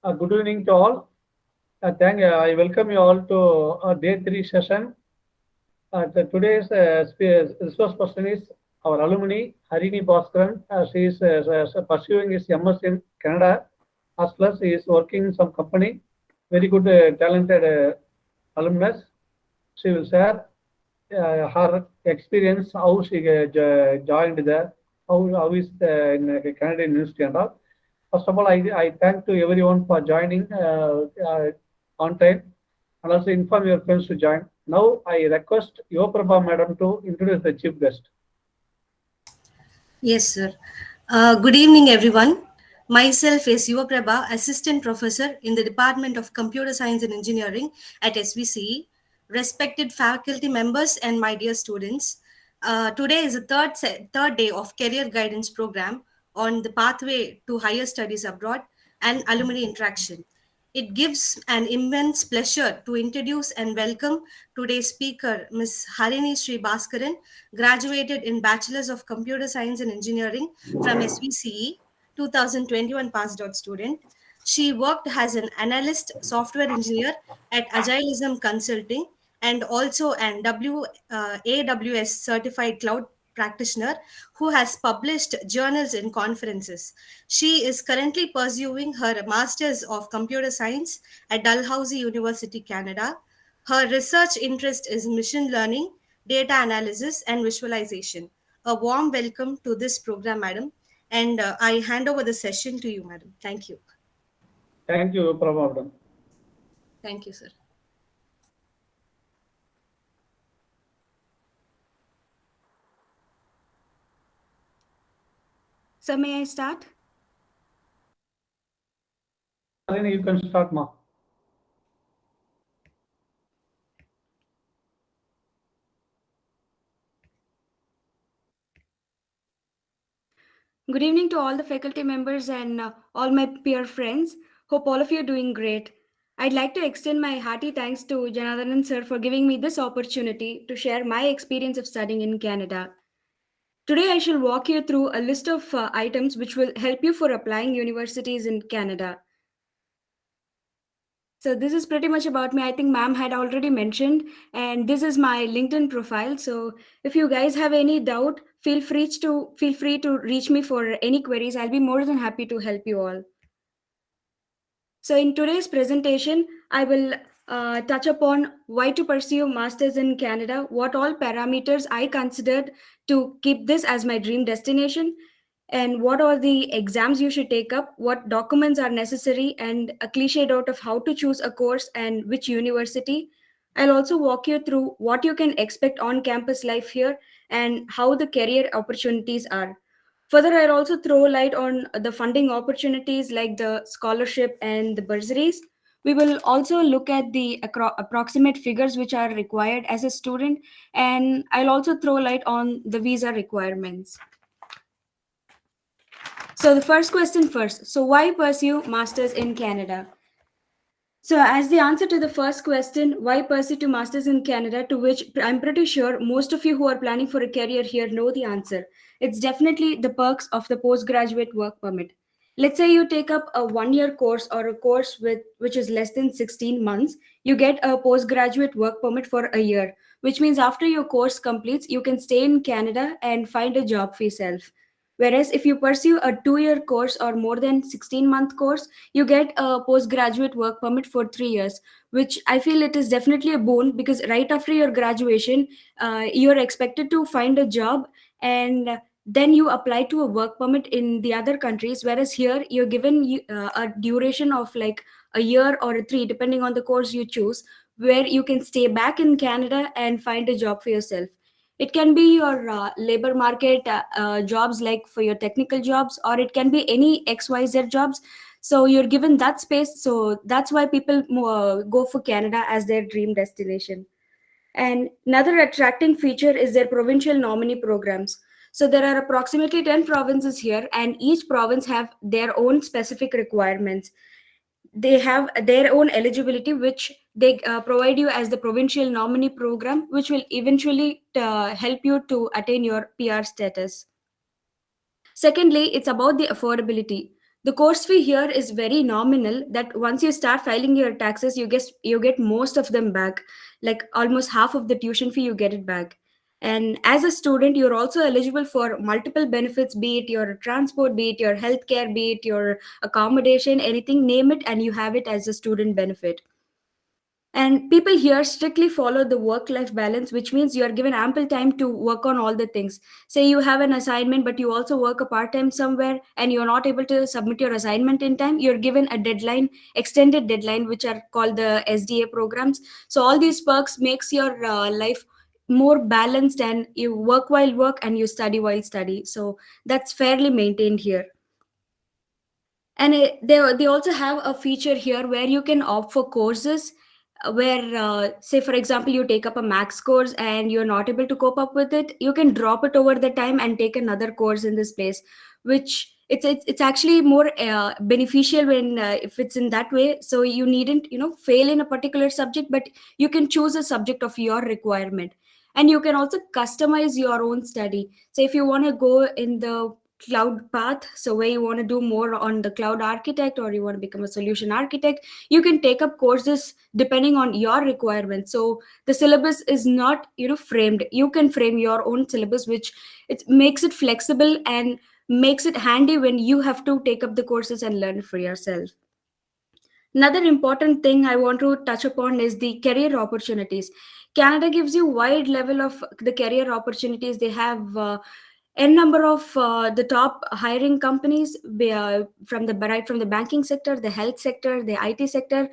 Good evening to all. I welcome you all to day three session. Today's resource person is our alumni Harini Bhaskaran. She is pursuing his MS in Canada, as plus he is working in some company. Very good, talented alumnus. She will share her experience, how she joined there, how is in Canadian University and all. First of all, I thank to everyone for joining on time and also inform your friends to join. Now I request Yoprabha Madam to introduce the chief guest. Yes, sir. Good evening, everyone. Myself is Yuvaprabha, Assistant Professor in the Department of Computer Science and Engineering at SVCE. Respected faculty members and my dear students, today is the third day of Career Guidance Program on the pathway to higher studies abroad and alumni interaction. It gives an immense pleasure to introduce and welcome today's speaker, Ms. Harini Shree Bhaskaran, graduated in Bachelor's of Computer Science and Engineering from SVCE, 2021 passed out student. She worked as an analyst software engineer at Agilism Consulting and also an AWS certified cloud practitioner who has published journals and conferences. She is currently pursuing her Masters of Computer Science at Dalhousie University, Canada. Her research interest is machine learning, data analysis, and visualization. A warm welcome to this program, madam. And I hand over the session to you, madam. Thank you. Thank you, Yoprabha Madam. Thank you, sir. So may I start? Harini, you can start, ma. Good evening to all the faculty members and all my peer friends. Hope all of you are doing great. I'd like to extend my hearty thanks to Janardhanan sir for giving me this opportunity to share my experience of studying in Canada. Today I shall walk you through a list of items which will help you for applying universities in Canada. So this is pretty much about me. I think ma'am had already mentioned, and this is my LinkedIn profile. So if you guys have any doubt, feel free to reach me for any queries. I'll be more than happy to help you all. So in today's presentation, I will touch upon why to pursue masters in Canada, what all parameters I considered to keep this as my dream destination, and what are the exams you should take up, what documents are necessary, and a cliche out of how to choose a course and which university. I'll also walk you through what you can expect on campus life here and how the career opportunities are. Further, I'll also throw light on the funding opportunities like the scholarship and the bursaries. We will also look at the approximate figures which are required as a student, and I'll also throw light on the visa requirements. So the first question first. So why pursue masters in Canada? So as the answer to the first question, why pursue to masters in Canada, to which I'm pretty sure most of you who are planning for a career here know the answer. It's definitely the perks of the postgraduate work permit. Let's say you take up a 1 year course or a course with which is less than 16 months, you get a postgraduate work permit for a year, which means after your course completes, you can stay in Canada and find a job for yourself. Whereas if you pursue a 2 year course or more than 16-month course, you get a postgraduate work permit for 3 years, which I feel it is definitely a boon because right after your graduation, you're expected to find a job and then you apply to a work permit in the other countries. Whereas here, you're given a duration of like a year or a three, depending on the course you choose, where you can stay back in Canada and find a job for yourself. It can be your labor market jobs, like for your technical jobs, or it can be any XYZ jobs. So you're given that space. So that's why people go for Canada as their dream destination. And another attracting feature is their provincial nominee programs. So there are approximately 10 provinces here, and each province have their own specific requirements. They have their own eligibility, which they provide you as the provincial nominee program, which will eventually help you to attain your PR status. Secondly, it's about the affordability. The course fee here is very nominal, that once you start filing your taxes, you get most of them back, like almost half of the tuition fee you get it back. And as a student, you're also eligible for multiple benefits, be it your transport, be it your healthcare, be it your accommodation, anything, name it, and you have it as a student benefit. And people here strictly follow the work life balance, which means you are given ample time to work on all the things. Say you have an assignment, but you also work a part time somewhere, and you're not able to submit your assignment in time, you're given a deadline, extended deadline, which are called the SDA programs. So all these perks makes your life more balanced, and you work while work and you study while study. So that's fairly maintained here. And they also have a feature here where you can opt for courses where, say for example, you take up a max course and you're not able to cope up with it, you can drop it over the time and take another course in this place, which it's actually more beneficial when, if it's in that way. So you needn't fail in a particular subject, but you can choose a subject of your requirement. And you can also customize your own study. So if you want to go in the cloud path, so where you want to do more on the cloud architect, or you want to become a solution architect, you can take up courses depending on your requirements. So the syllabus is not framed. You can frame your own syllabus, which it makes it flexible and makes it handy when you have to take up the courses and learn it for yourself. Another important thing I want to touch upon is the career opportunities. Canada gives you wide level of the career opportunities. They have n number of the top hiring companies, from the right from the banking sector, the health sector, the IT sector,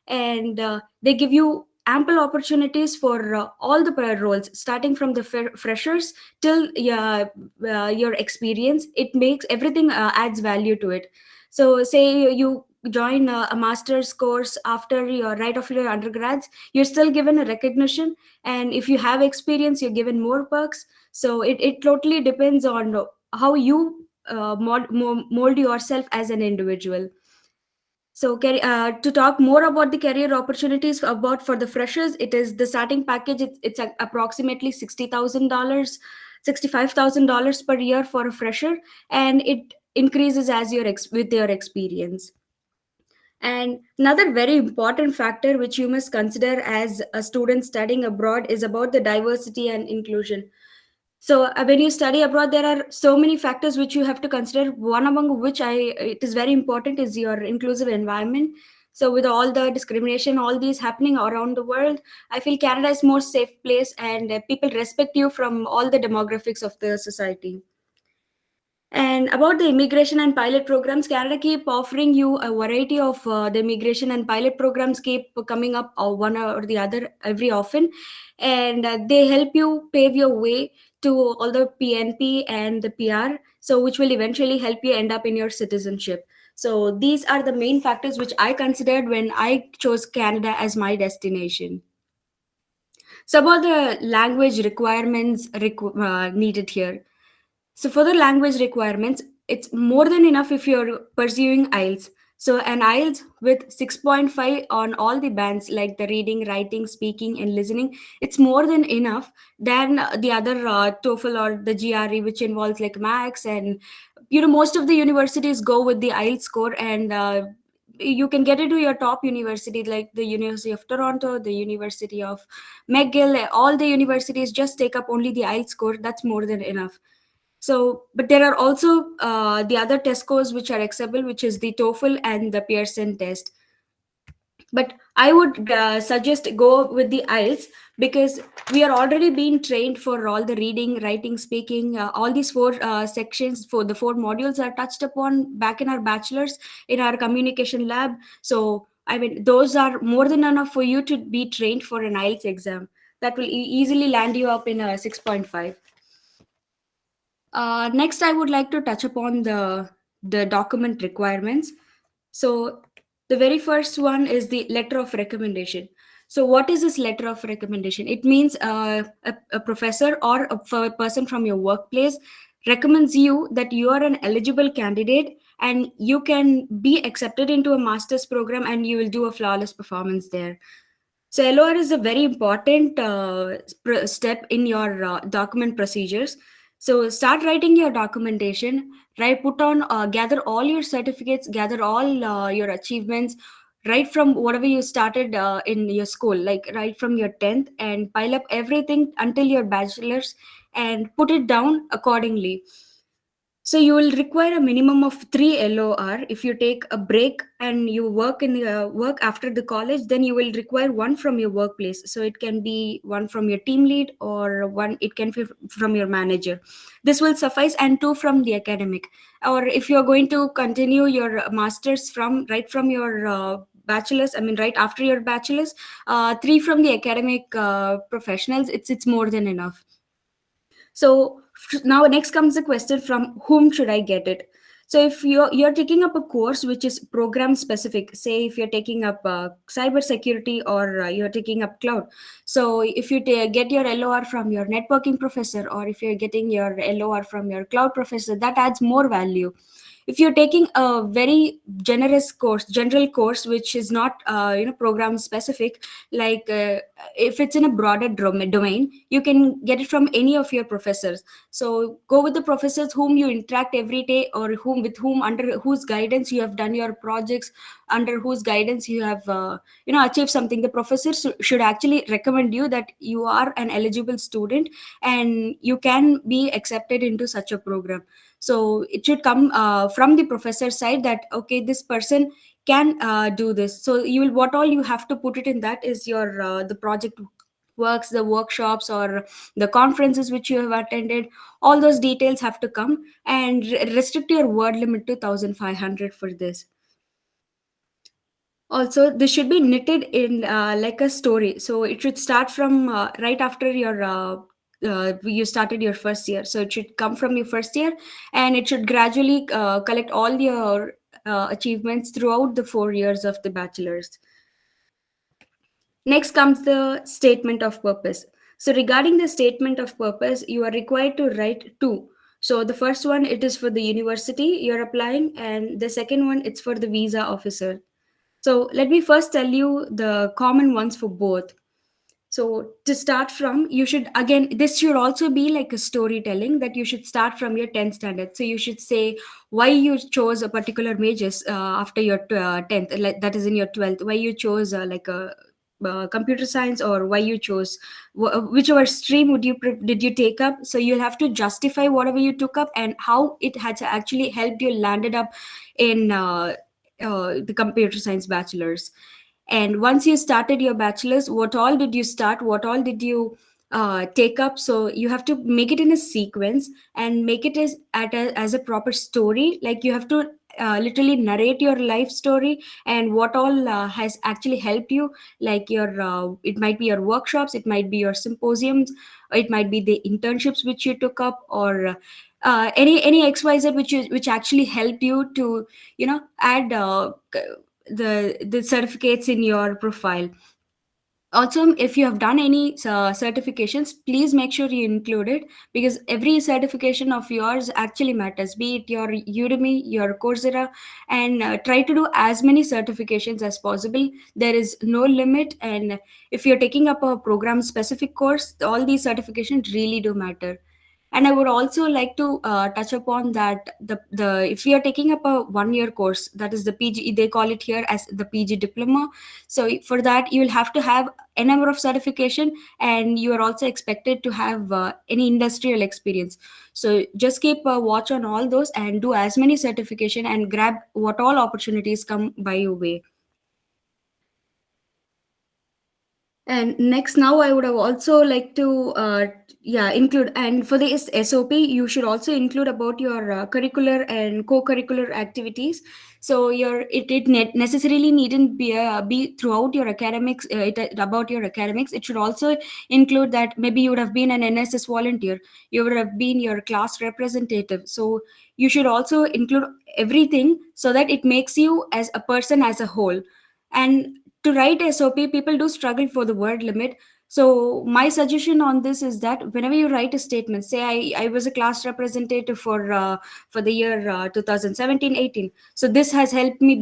and they give you ample opportunities for all the roles, starting from the freshers till your experience. It makes everything adds value to it. So say you join a master's course after your right after your undergrads, you're still given a recognition, and if you have experience, you're given more perks. So it totally depends on how you mold yourself as an individual. So to talk more about the career opportunities about for the freshers, it is the starting package. It's approximately $60,000, $65,000 per year for a fresher, and it increases as with your experience. And another very important factor which you must consider as a student studying abroad is about the diversity and inclusion. So when you study abroad, there are so many factors which you have to consider. One among which it is very important is your inclusive environment. So with all the discrimination, all these happening around the world, I feel Canada is more safe place, and people respect you from all the demographics of the society. And about the immigration and pilot programs, Canada keep offering you a variety of the immigration and pilot programs keep coming up one or the other every often, and they help you pave your way to all the PNP and the PR, so which will eventually help you end up in your citizenship. So these are the main factors which I considered when I chose Canada as my destination. So about the language requirements needed here. So for the language requirements, it's more than enough if you're pursuing IELTS. So an IELTS with 6.5 on all the bands like the reading, writing, speaking, and listening, it's more than enough than the other TOEFL or the GRE, which involves like max. And most of the universities go with the IELTS score, and you can get into your top university like the University of Toronto, the University of McGill. All the universities just take up only the IELTS score. That's more than enough. So, but there are also the other test scores which are acceptable, which is the TOEFL and the Pearson test. But I would suggest go with the IELTS, because we are already being trained for all the reading, writing, speaking. All these four sections for the four modules are touched upon back in our bachelor's in our communication lab. So, I mean, those are more than enough for you to be trained for an IELTS exam. That will easily land you up in a 6.5. Next, I would like to touch upon the document requirements. So the very first one is the letter of recommendation. So what is this letter of recommendation? It means a professor or a person from your workplace recommends you that you are an eligible candidate and you can be accepted into a master's program and you will do a flawless performance there. So LOR is a very important step in your document procedures. So start writing your documentation, right? Gather all your certificates, gather all your achievements, right from whatever you started in your school, like right from your 10th, and pile up everything until your bachelor's and put it down accordingly. So you will require a minimum of 3 LOR. If you take a break and you work in the work after the college, then you will require one from your workplace. So it can be one from your team lead, or one it can be from your manager. This will suffice, and two from the academic. Or if you are going to continue your masters from right from your bachelor's, I mean right after your bachelor's, three from the academic professionals. It's more than enough. So now next comes the question, from whom should I get it? So if you're taking up a course which is program specific, say if you're taking up cyber security, or you're taking up cloud. So if you get your LOR from your networking professor, or if you're getting your LOR from your cloud professor, that adds more value. If you're taking a very general course which is not program specific, like if it's in a broader domain, you can get it from any of your professors. So go with the professors whom you interact every day, or under whose guidance you have done your projects, under whose guidance you have achieved something. The professors should actually recommend you that you are an eligible student and you can be accepted into such a program. So it should come from the professor side, that okay, this person can do this. So what all you have to put it in, that is your the project works, the workshops, or the conferences which you have attended. All those details have to come, and restrict your word limit to 1500 for this. Also, this should be knitted in like a story. So it should start from right after you started your first year. So it should come from your first year, and it should gradually collect all your achievements throughout the 4 years of the bachelor's. Next comes the statement of purpose. So regarding the statement of purpose, you are required to write two. So the first one, it is for the university you're applying, and the second one, it's for the visa officer. So let me first tell you the common ones for both. So to start from, you should, again, this should also be like a storytelling, that you should start from your 10th standard. So you should say why you chose a particular majors after your 10th, like that is in your 12th, why you chose like a computer science, or why you chose whichever stream did you take up. So you'll have to justify whatever you took up, and how it has actually helped you landed up in the computer science bachelor's. And once you started your bachelor's, what all did you start, what all did you take up. So you have to make it in a sequence, and make it as a proper story. Like you have to literally narrate your life story, and what all has actually helped you, like your it might be your workshops, it might be your symposiums, it might be the internships which you took up, or any XYZ which actually helped you to add the certificates in your profile. Also, if you have done any certifications, please make sure you include it, because every certification of yours actually matters, be it your Udemy, your Coursera. And try to do as many certifications as possible. There is no limit, and if you're taking up a program specific course, all these certifications really do matter. And I would also like to touch upon that the if you are taking up a 1 year course, that is the PG, they call it here as the PG diploma. So for that, you will have to have a number of certification, and you are also expected to have any industrial experience. So just keep a watch on all those, and do as many certification, and grab what all opportunities come by your way. And next, now I would have also like to include, and for the SOP, you should also include about your curricular and co-curricular activities. So it necessarily needn't be throughout your academics. About your academics, it should also include that maybe you would have been an NSS volunteer, you would have been your class representative. So you should also include everything, so that it makes you as a person as a whole. And to write SOP, people do struggle for the word limit. So my suggestion on this is that whenever you write a statement, say I was a class representative for the year 2017-18. So this has helped me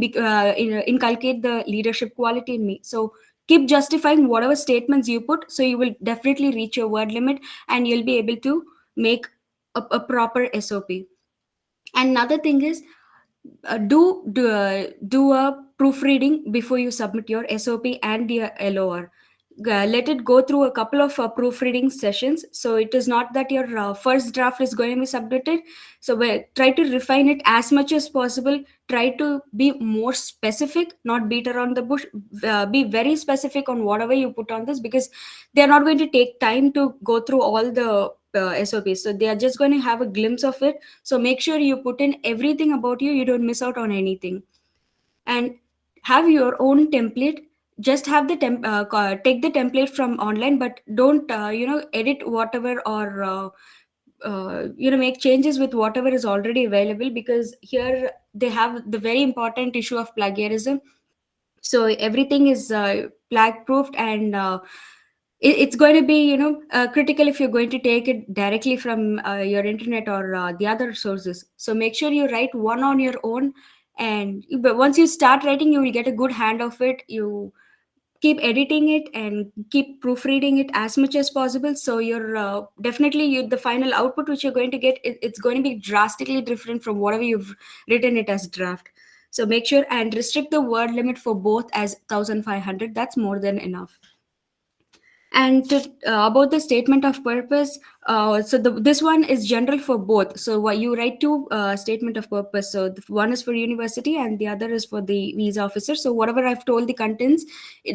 inculcate the leadership quality in me. So keep justifying whatever statements you put. So you will definitely reach your word limit, and you'll be able to make a proper SOP. And another thing is, do a proofreading before you submit your SOP and your LOR. Let it go through a couple of proofreading sessions, so it is not that your first draft is going to be submitted. So try to refine it as much as possible. Try to be more specific, not beat around the bush. Be very specific on whatever you put on this, because they are not going to take time to go through all the SOPs. So they are just going to have a glimpse of it. So make sure you put in everything about you. You don't miss out on anything. And have your own template. Just have the take the template from online, but don't edit whatever, or make changes with whatever is already available, because here they have the very important issue of plagiarism. So everything is flag proofed, and it's going to be critical if you're going to take it directly from your internet or the other sources. So make sure you write one on your own, but once you start writing, you will get a good hand of it. You keep editing it and keep proofreading it as much as possible, so you're definitely the final output which you're going to get, it's going to be drastically different from whatever you've written it as draft. So make sure and restrict the word limit for both as 1500. That's more than enough. And about the statement of purpose, this one is general for both. So what you write to statement of purpose. So one is for university and the other is for the visa officer. So whatever I've told the contents,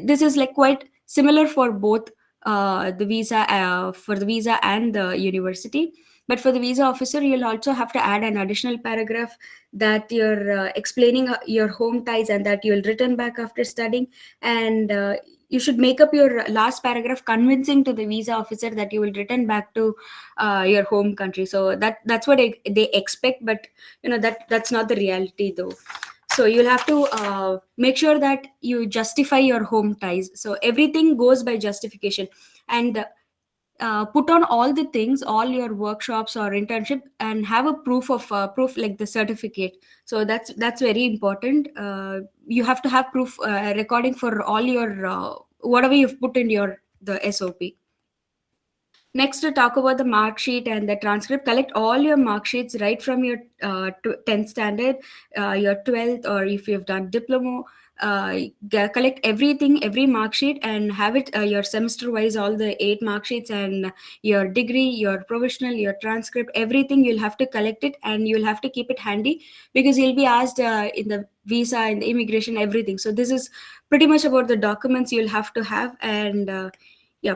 this is like quite similar for both the visa for the visa and the university. But for the visa officer, you'll also have to add an additional paragraph that you're explaining your home ties and that you'll return back after studying. And you should make up your last paragraph convincing to the visa officer that you will return back to your home country. So that's what they expect, but that's not the reality though. So you'll have to make sure that you justify your home ties. So everything goes by justification. And put on all the things, all your workshops or internship, and have a proof like the certificate. So that's very important. You have to have proof recording for all your whatever you've put in your the SOP. Next, to talk about the mark sheet and the transcript. Collect all your mark sheets right from your 10th standard, your 12th, or if you've done diploma. Collect everything, every mark sheet, and have it your semester wise, all the 8 mark sheets, and your degree, your provisional, your transcript, everything. You'll have to collect it, and you'll have to keep it handy, because you'll be asked in the visa and the immigration, everything. So this is pretty much about the documents you'll have to have. And yeah.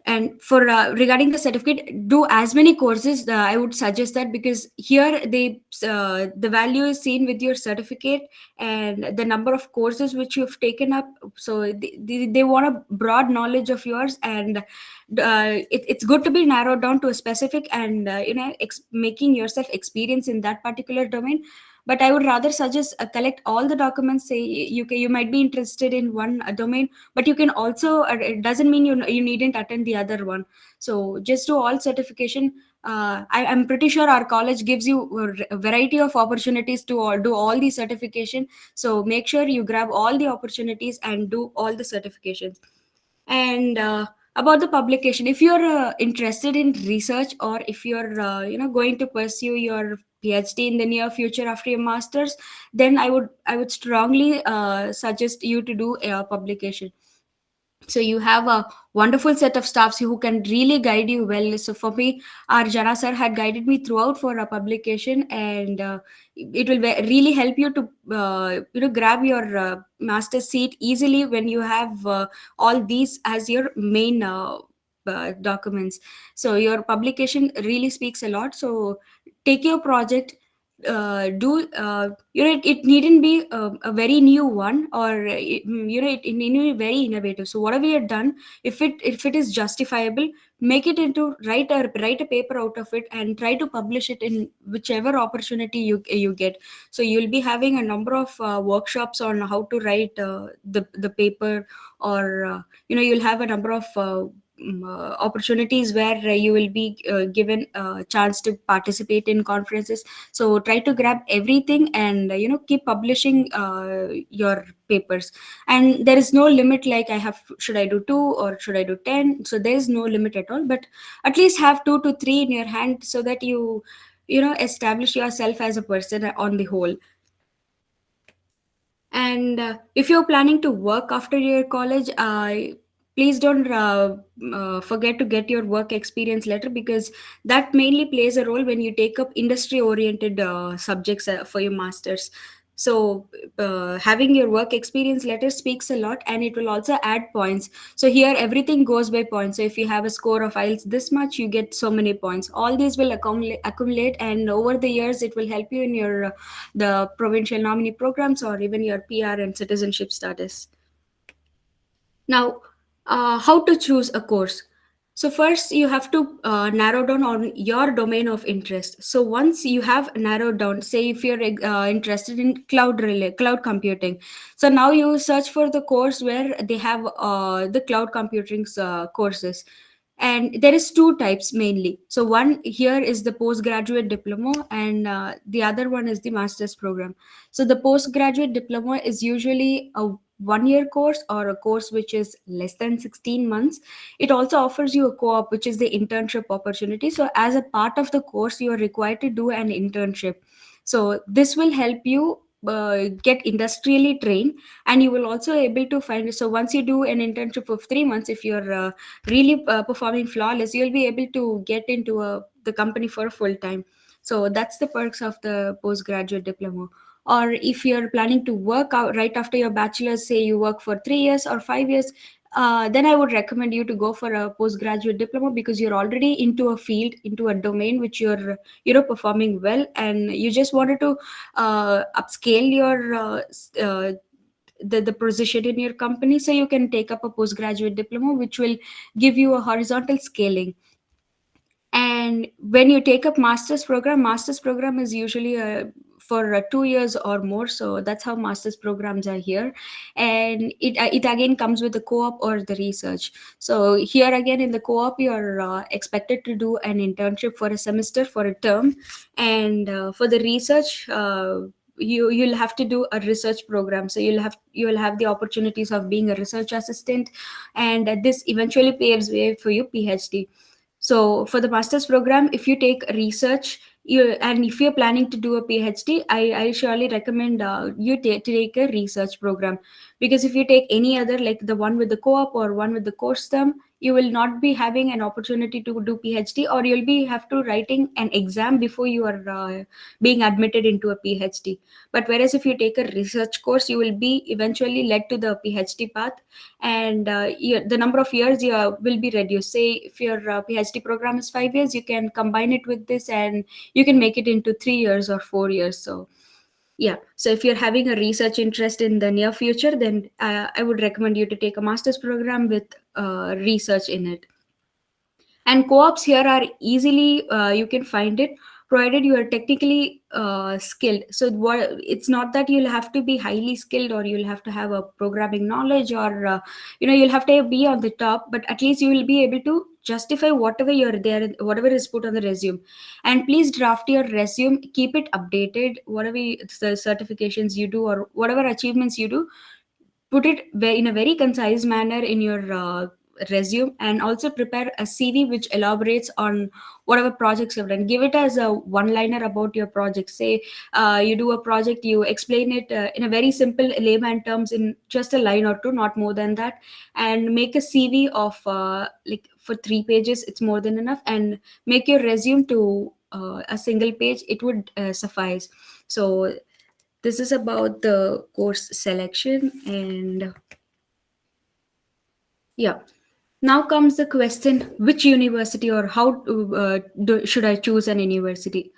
And for regarding the certificate, do as many courses. I would suggest that, because here the value is seen with your certificate and the number of courses which you've taken up. So they want a broad knowledge of yours, and it's good to be narrowed down to a specific, and making yourself experience in that particular domain. But I would rather suggest collect all the documents. Say you might be interested in one domain, but you can also it doesn't mean you needn't attend the other one. So just do all certification. I'm pretty sure our college gives you a variety of opportunities to do all the certification. So make sure you grab all the opportunities and do all the certifications. And about the publication, if you're interested in research, or if you're going to pursue your PhD in the near future after your masters, then I would strongly suggest you to do a publication. So you have a wonderful set of staffs who can really guide you well. So for me, our Jana sir had guided me throughout for a publication, and it will really help you to grab your master's seat easily when you have all these as your main documents. So your publication really speaks a lot. So take your project, do it needn't be a very new one, or it needn't be very innovative. So whatever you've done, if it is justifiable, make it into write a paper out of it, and try to publish it in whichever opportunity you get. So you'll be having a number of workshops on how to write the paper, or you'll have a number of opportunities where you will be given a chance to participate in conferences. So try to grab everything and keep publishing your papers. And there is no limit, like I have, should I do 2 or should I do 10? So there is no limit at all, but at least have 2 to 3 in your hand so that you establish yourself as a person on the whole. And if you're planning to work after your college, please don't forget to get your work experience letter, because that mainly plays a role when you take up industry oriented subjects for your masters. So having your work experience letter speaks a lot, and it will also add points. So here everything goes by points. So if you have a score of IELTS this much, you get so many points. All these will accumulate, and over the years it will help you in your the provincial nominee programs or even your PR and citizenship status. Now, how to choose a course? So first you have to narrow down on your domain of interest. So once you have narrowed down, say if you're interested in cloud computing, so now you search for the course where they have the cloud computing courses. And there is two types mainly. So one here is the postgraduate diploma, and the other one is the master's program. So the postgraduate diploma is usually a 1 year course or a course which is less than 16 months. It also offers you a co-op, which is the internship opportunity. So as a part of the course, you are required to do an internship. So this will help you get industrially trained, and you will also able to find. So once you do an internship of 3 months, if you're really performing flawless, you'll be able to get into the company for a full time. So that's the perks of the postgraduate diploma. Or if you're planning to work out right after your bachelor's, say you work for 3 years or 5 years, then I would recommend you to go for a postgraduate diploma, because you're already into a field, into a domain which you're performing well, and you just wanted to upscale your the position in your company. So you can take up a postgraduate diploma which will give you a horizontal scaling. And when you take up master's program is usually for 2 years or more. So that's how master's programs are here. And it again comes with the co-op or the research. So here again in the co-op, you're expected to do an internship for a semester, for a term. And for the research, you'll have to do a research program. So you will have the opportunities of being a research assistant, and this eventually paves way for your PhD. So for the master's program, if you take research, and if you're planning to do a PhD, I surely recommend you take a research program. Because if you take any other, like the one with the co-op or one with the course term, you will not be having an opportunity to do PhD, or you'll be have to writing an exam before you are being admitted into a PhD. But whereas if you take a research course, you will be eventually led to the PhD path, and the number of years you will be reduced. Say if your PhD program is 5 years, you can combine it with this, and you can make it into 3 years or 4 years. So yeah, so if you're having a research interest in the near future, then I would recommend you to take a master's program with research in it. And co-ops here are easily you can find it, provided you are technically skilled. So it's not that you'll have to be highly skilled, or you'll have to have a programming knowledge, or you'll have to be on the top, but at least you will be able to justify whatever you're there, whatever is put on the resume. And please draft your resume, keep it updated, whatever the certifications you do or whatever achievements you do, put it in a very concise manner in your resume. And also prepare a CV which elaborates on whatever projects you've done. Give it as a one liner about your project. Say you do a project, you explain it in a very simple layman terms in just a line or two, not more than that. And make a CV of like for 3 pages, it's more than enough. And make your resume to a single page, it would suffice. So this is about the course selection. And yeah, now comes the question, which university, or how should I choose an university?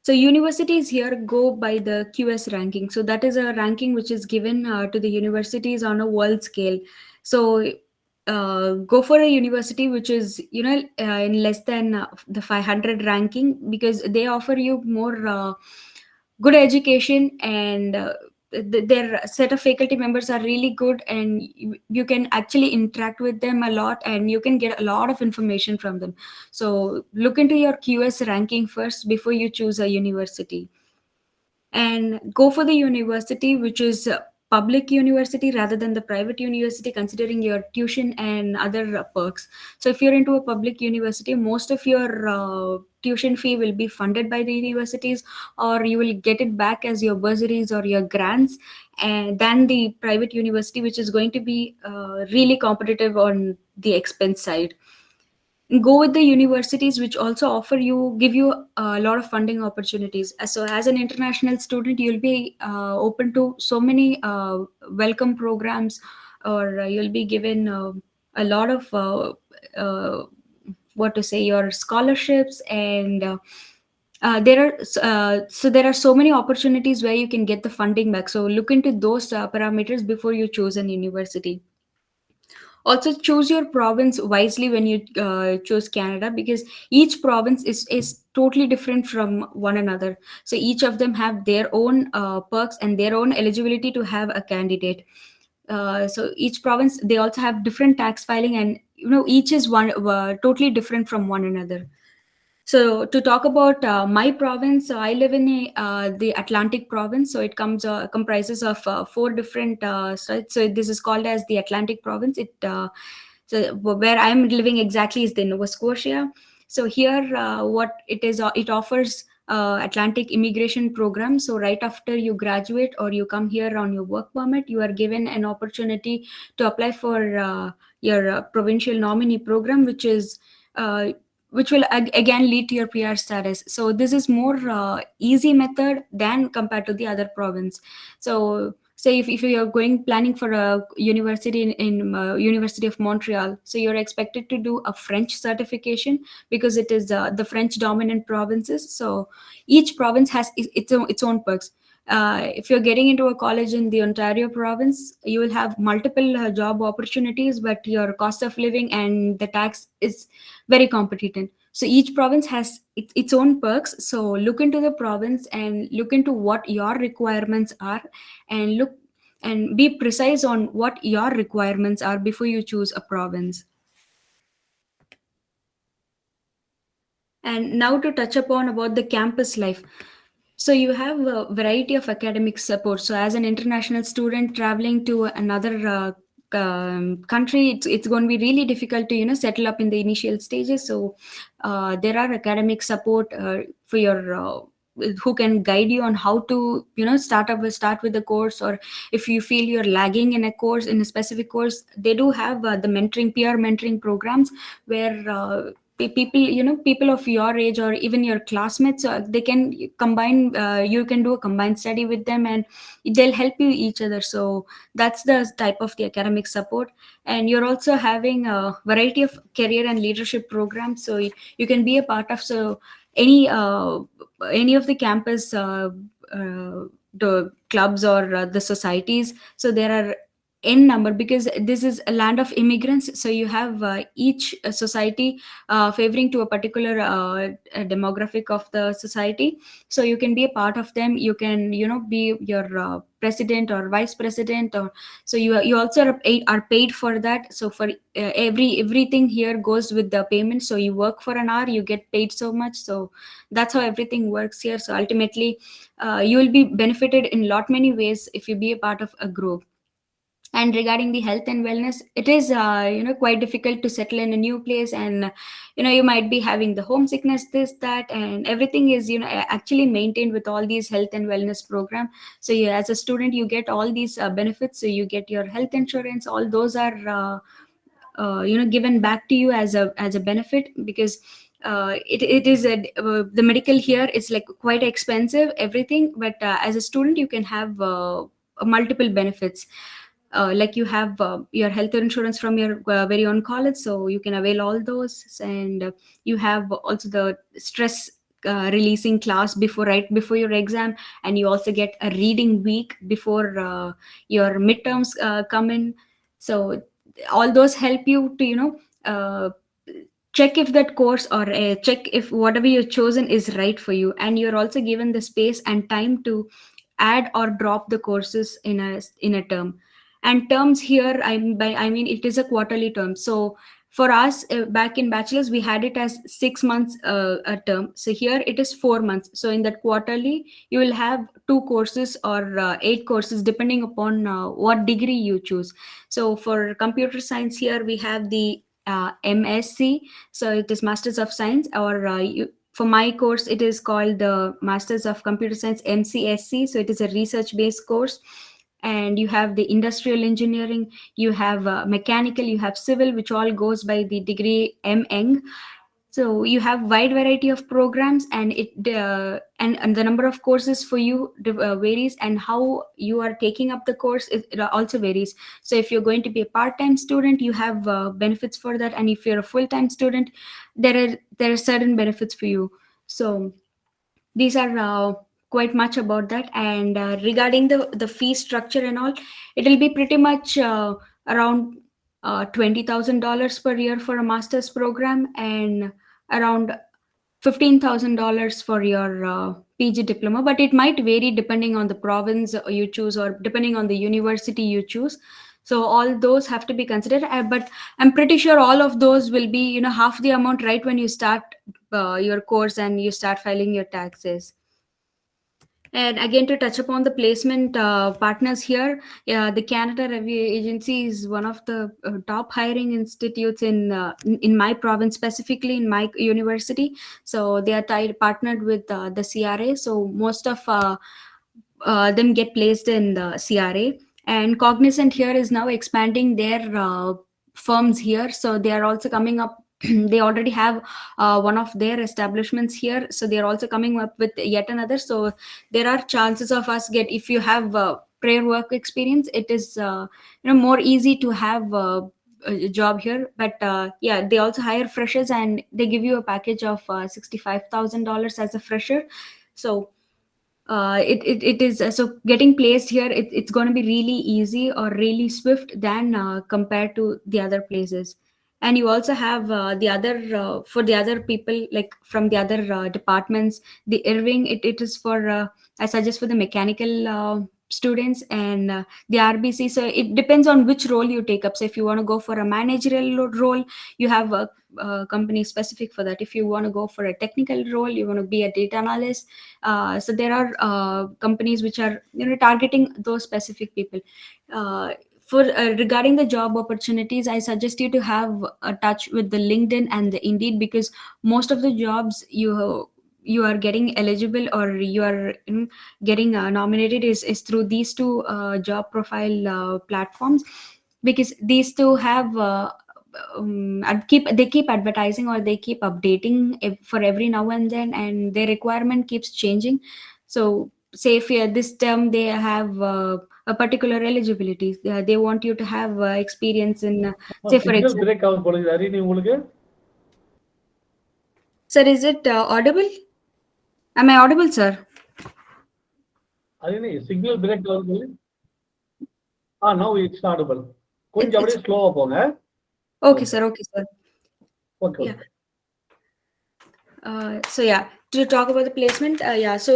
So universities here go by the QS ranking. So that is a ranking which is given to the universities on a world scale. So go for a university which is in less than the 500 ranking, because they offer you more good education, and their set of faculty members are really good, and you can actually interact with them a lot, and you can get a lot of information from them. So look into your QS ranking first before you choose a university, and go for the university which is a public university rather than the private university, considering your tuition and other perks. So if you're into a public university, most of your tuition fee will be funded by the universities, or you will get it back as your bursaries or your grants, and than the private university, which is going to be really competitive on the expense side. Go with the universities which also offer you, give you a lot of funding opportunities. So as an international student, you'll be open to so many welcome programs, or you'll be given a lot of uh, what to say, your scholarships, and there are so many opportunities where you can get the funding back. So look into those parameters before you choose an university. Also choose your province wisely when you choose Canada, because each province is totally different from one another. So each of them have their own perks and their own eligibility to have a candidate. So each province, they also have different tax filing, and each is one totally different from one another. So to talk about my province, so I live in the Atlantic province. So it comprises of four different states. So this is called as the Atlantic province. So where I'm living exactly is the Nova Scotia. So here, what it is, it offers Atlantic immigration program. So right after you graduate or you come here on your work permit, you are given an opportunity to apply for your provincial nominee program, which will again lead to your PR status. So this is more easy method than compared to the other province. So say if you're going planning for a university in University of Montreal, so you're expected to do a French certification, because it is the French dominant provinces. So each province has its own perks. If you're getting into a college in the Ontario province, you will have multiple job opportunities, but your cost of living and the tax is very competitive. So each province has its own perks. So look into the province and look into what your requirements are, and look and be precise on what your requirements are before you choose a province. And now to touch upon about the campus life. So you have a variety of academic support. So as an international student traveling to another country, it's going to be really difficult to settle up in the initial stages. So there are academic support for your who can guide you on how to start with the course, or if you feel you're lagging in a course, in a specific course, they do have the mentoring, peer mentoring programs, where people of your age or even your classmates, they can combine, you can do a combined study with them, and they'll help you each other. So that's the type of the academic support. And you're also having a variety of career and leadership programs, so you can be a part of, so any any of the campus the clubs or the societies. So there are n number, because this is a land of immigrants. So you have each society favoring to a particular demographic of the society. So you can be a part of them. You can be your president or vice president, or so you also are paid for that. So for everything here goes with the payment. So you work for an hour, you get paid so much. So that's how everything works here. So ultimately you will be benefited in lot many ways if you be a part of a group. And regarding the health and wellness, it is quite difficult to settle in a new place, and you might be having the homesickness, this that, and everything is actually maintained with all these health and wellness program. So you, as a student, you get all these benefits. So you get your health insurance, all those are given back to you as a benefit, because it is the medical here is like quite expensive, everything. But as a student, you can have multiple benefits. Like you have your health insurance from your very own college, so you can avail all those. And you have also the stress releasing class right before your exam, and you also get a reading week before your midterms come in. So all those help you to check if that course, or check if whatever you've chosen is right for you. And you're also given the space and time to add or drop the courses in a term. And terms here, I mean it is a quarterly term. So for us, back in bachelor's, we had it as 6 months a term. So here it is 4 months. So in that quarterly, you will have 2 courses or 8 courses, depending upon what degree you choose. So for computer science, here we have the MSc, so it is Masters of Science, or for my course, it is called the Masters of Computer Science, MCSC. So it is a research based course. And you have the industrial engineering, you have mechanical, you have civil, which all goes by the degree MEng. So you have wide variety of programs, and and the number of courses for you varies, and how you are taking up the course, it also varies. So if you're going to be a part-time student, you have benefits for that, and if you're a full-time student, there are certain benefits for you. So these are quite much about that. And regarding the fee structure and all, it will be pretty much around $20,000 per year for a master's program, and around $15,000 for your PG diploma. But it might vary depending on the province you choose, or depending on the university you choose. So all those have to be considered. But I'm pretty sure all of those will be, half the amount right when you start your course and you start filing your taxes. And again, to touch upon the placement partners here, the Canada Review Agency is one of the top hiring institutes in my province, specifically in my university. So they are partnered with the CRA. So most of them get placed in the CRA. And Cognizant here is now expanding their firms here. So they are also coming up. They already have one of their establishments here. So they are also coming up with yet another. So there are chances of us if you have prior work experience, it is more easy to have a job here. But yeah, they also hire freshers, and they give you a package of $65,000 as a fresher. So it is so getting placed here, it's going to be really easy or really swift than compared to the other places. And you also have the other for the other people, like from the other departments, the Irving, it is for I suggest for the mechanical students, and the RBC. So it depends on which role you take up. So if you want to go for a managerial role, you have a company specific for that. If you want to go for a technical role, you want to be a data analyst, so there are companies which are targeting those specific people. For regarding the job opportunities, I suggest you to have a touch with the LinkedIn and the Indeed, because most of the jobs you are getting eligible, or you are getting nominated is through these two job profile platforms, because these two have they keep advertising, or they keep updating for every now and then, and their requirement keeps changing. So say if this term they have a particular eligibility, they want you to have experience in say for signal example. Break ஆகுது போல இருக்குது ஹரிணி உங்களுக்கு. Sir, is it audible? Am I audible, sir? Harini signal break ஆகுது. Now it's audible. கொஞ்சம் அப்படியே ஸ்லோவா போங்க. Okay, sir. Okay, sir. Okay. Yeah. So yeah, to talk about the placement, yeah, so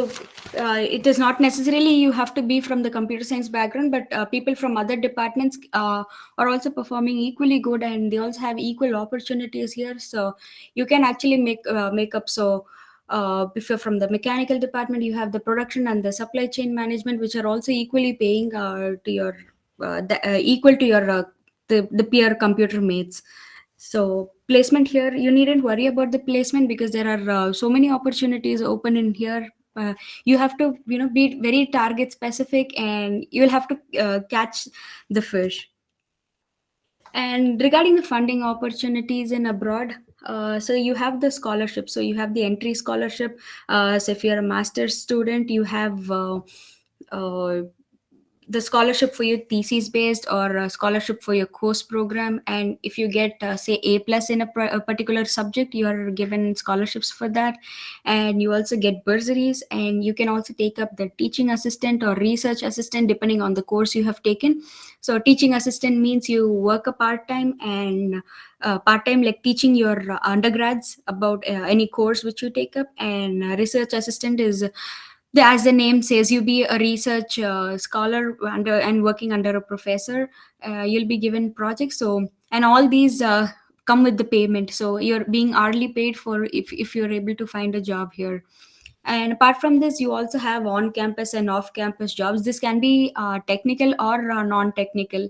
it is not necessarily you have to be from the computer science background, but people from other departments are also performing equally good, and they also have equal opportunities here. So you can actually make up. So if you're from the mechanical department, you have the production and the supply chain management, which are also equally paying to your equal to your the peer computer mates. So placement here, you needn't worry about the placement, because there are so many opportunities open in here. You have to be very target specific, and you'll have to catch the fish. And regarding the funding opportunities in abroad, so you have the scholarship. So you have the entry scholarship. So if you're a master's student, you have the scholarship for your thesis based, or a scholarship for your course program. And if you get say A+ in a particular subject, you are given scholarships for that. And you also get bursaries, and you can also take up the teaching assistant or research assistant, depending on the course you have taken. So teaching assistant means you work a part-time, and part-time like teaching your undergrads about any course which you take up. And research assistant is as the name says, you be a research scholar and working under a professor. You'll be given projects. So, and all these come with the payment. So you're being hourly paid for if you're able to find a job here. And apart from this, you also have on-campus and off-campus jobs. This can be technical or non-technical.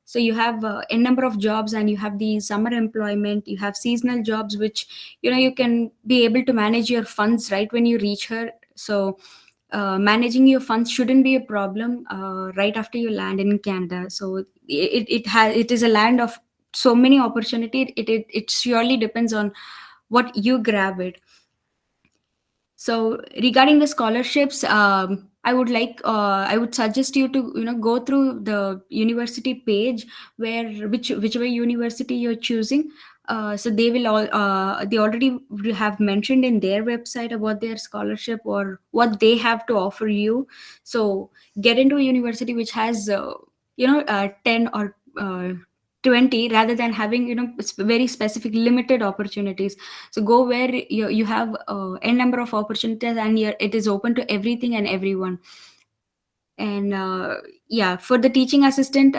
So you have a number of jobs, and you have the summer employment. You have seasonal jobs, which you can be able to manage your funds right when you reach here. So managing your funds shouldn't be a problem right after you land in Canada. So it is a land of so many opportunity. It surely depends on what you grab it. So regarding the scholarships, I would suggest you to go through the university page, where whichever university you're choosing. So they already have mentioned in their website about their scholarship or what they have to offer you. So get into a university which has 10 or 20, rather than having very specific limited opportunities. So go where you have a number of opportunities, and it is open to everything and everyone. And yeah, for the teaching assistant,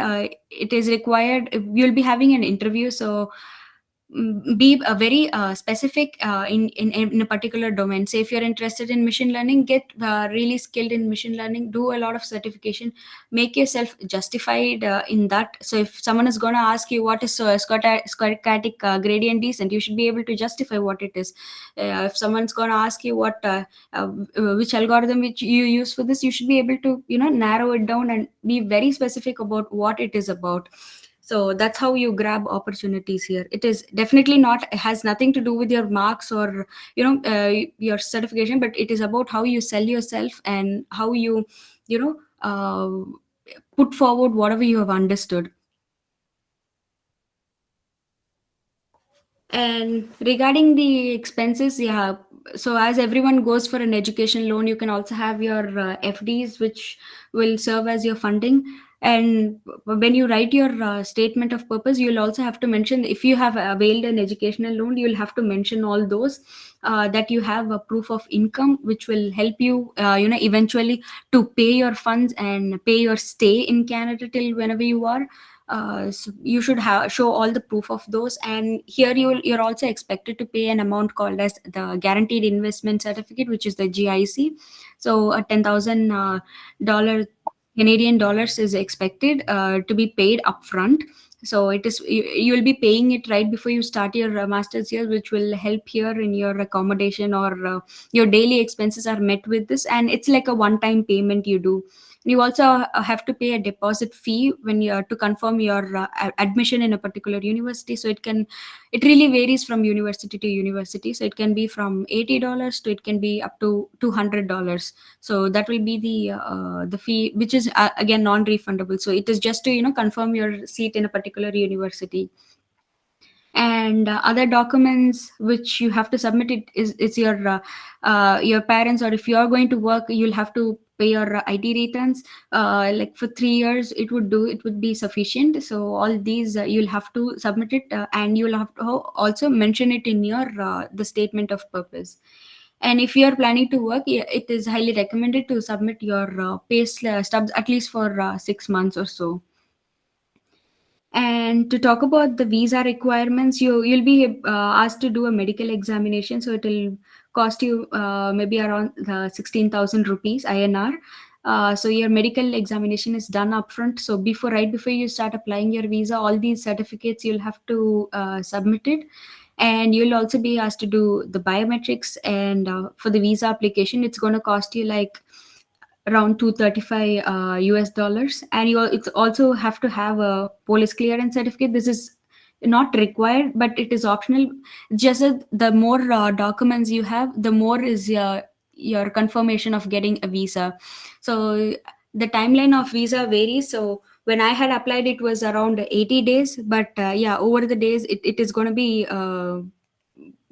it is required, you'll be having an interview. So be a very specific in a particular domain. Say if you're interested in machine learning, get really skilled in machine learning, do a lot of certification, make yourself justified in that. So if someone is going to ask you what is stochastic gradient descent, you should be able to justify what it is. If someone's going to ask you which algorithm which you use for this, you should be able to narrow it down and be very specific about what it is about. So that's how you grab opportunities here. It is definitely not, it has nothing to do with your marks or your certification, but it is about how you sell yourself and how you put forward whatever you have understood. And regarding the expenses, yeah, so as everyone goes for an education loan, you can also have your FDs, which will serve as your funding. And when you write your statement of purpose, you'll also have to mention, if you have availed an educational loan, you'll have to mention all those, that you have a proof of income, which will help you eventually to pay your funds and pay your stay in Canada till whenever you are. So you should show all the proof of those. And here you're also expected to pay an amount called as the guaranteed investment certificate, which is the GIC. So a $10,000 Canadian dollars is expected to be paid upfront. So it is, you'll be paying it right before you start your master's year, which will help here in your accommodation, or your daily expenses are met with this, and it's like a one-time payment you do. You also have to pay a deposit fee when you are to confirm your admission in a particular university. So it really varies from university to university. So it can be from $80 to it can be up to $200. So that will be the fee, which is again non-refundable. So it is just to confirm your seat in a particular university. And other documents which you have to submit, it's your parents, or if you are going to work, you'll have to pay your IT returns. Like for 3 years it would be sufficient. So all these you'll have to submit it, and you'll have to also mention it in your the statement of purpose. And if you are planning to work, it is highly recommended to submit your pay stubs at least for 6 months or so. And to talk about the visa requirements, you'll be asked to do a medical examination. So it will cost you maybe around 16,000 rupees INR. So your medical examination is done upfront. So right before you start applying your visa, all these certificates you'll have to submit it. And you'll also be asked to do the biometrics. And for the visa application, it's going to cost you like around 235 US dollars. And it's also have to have a police clearance certificate. This is not required, but it is optional. Just that the more documents you have, the more is your confirmation of getting a visa. So the timeline of visa varies. So when I had applied, it was around 80 days, but yeah, over the days it is going to be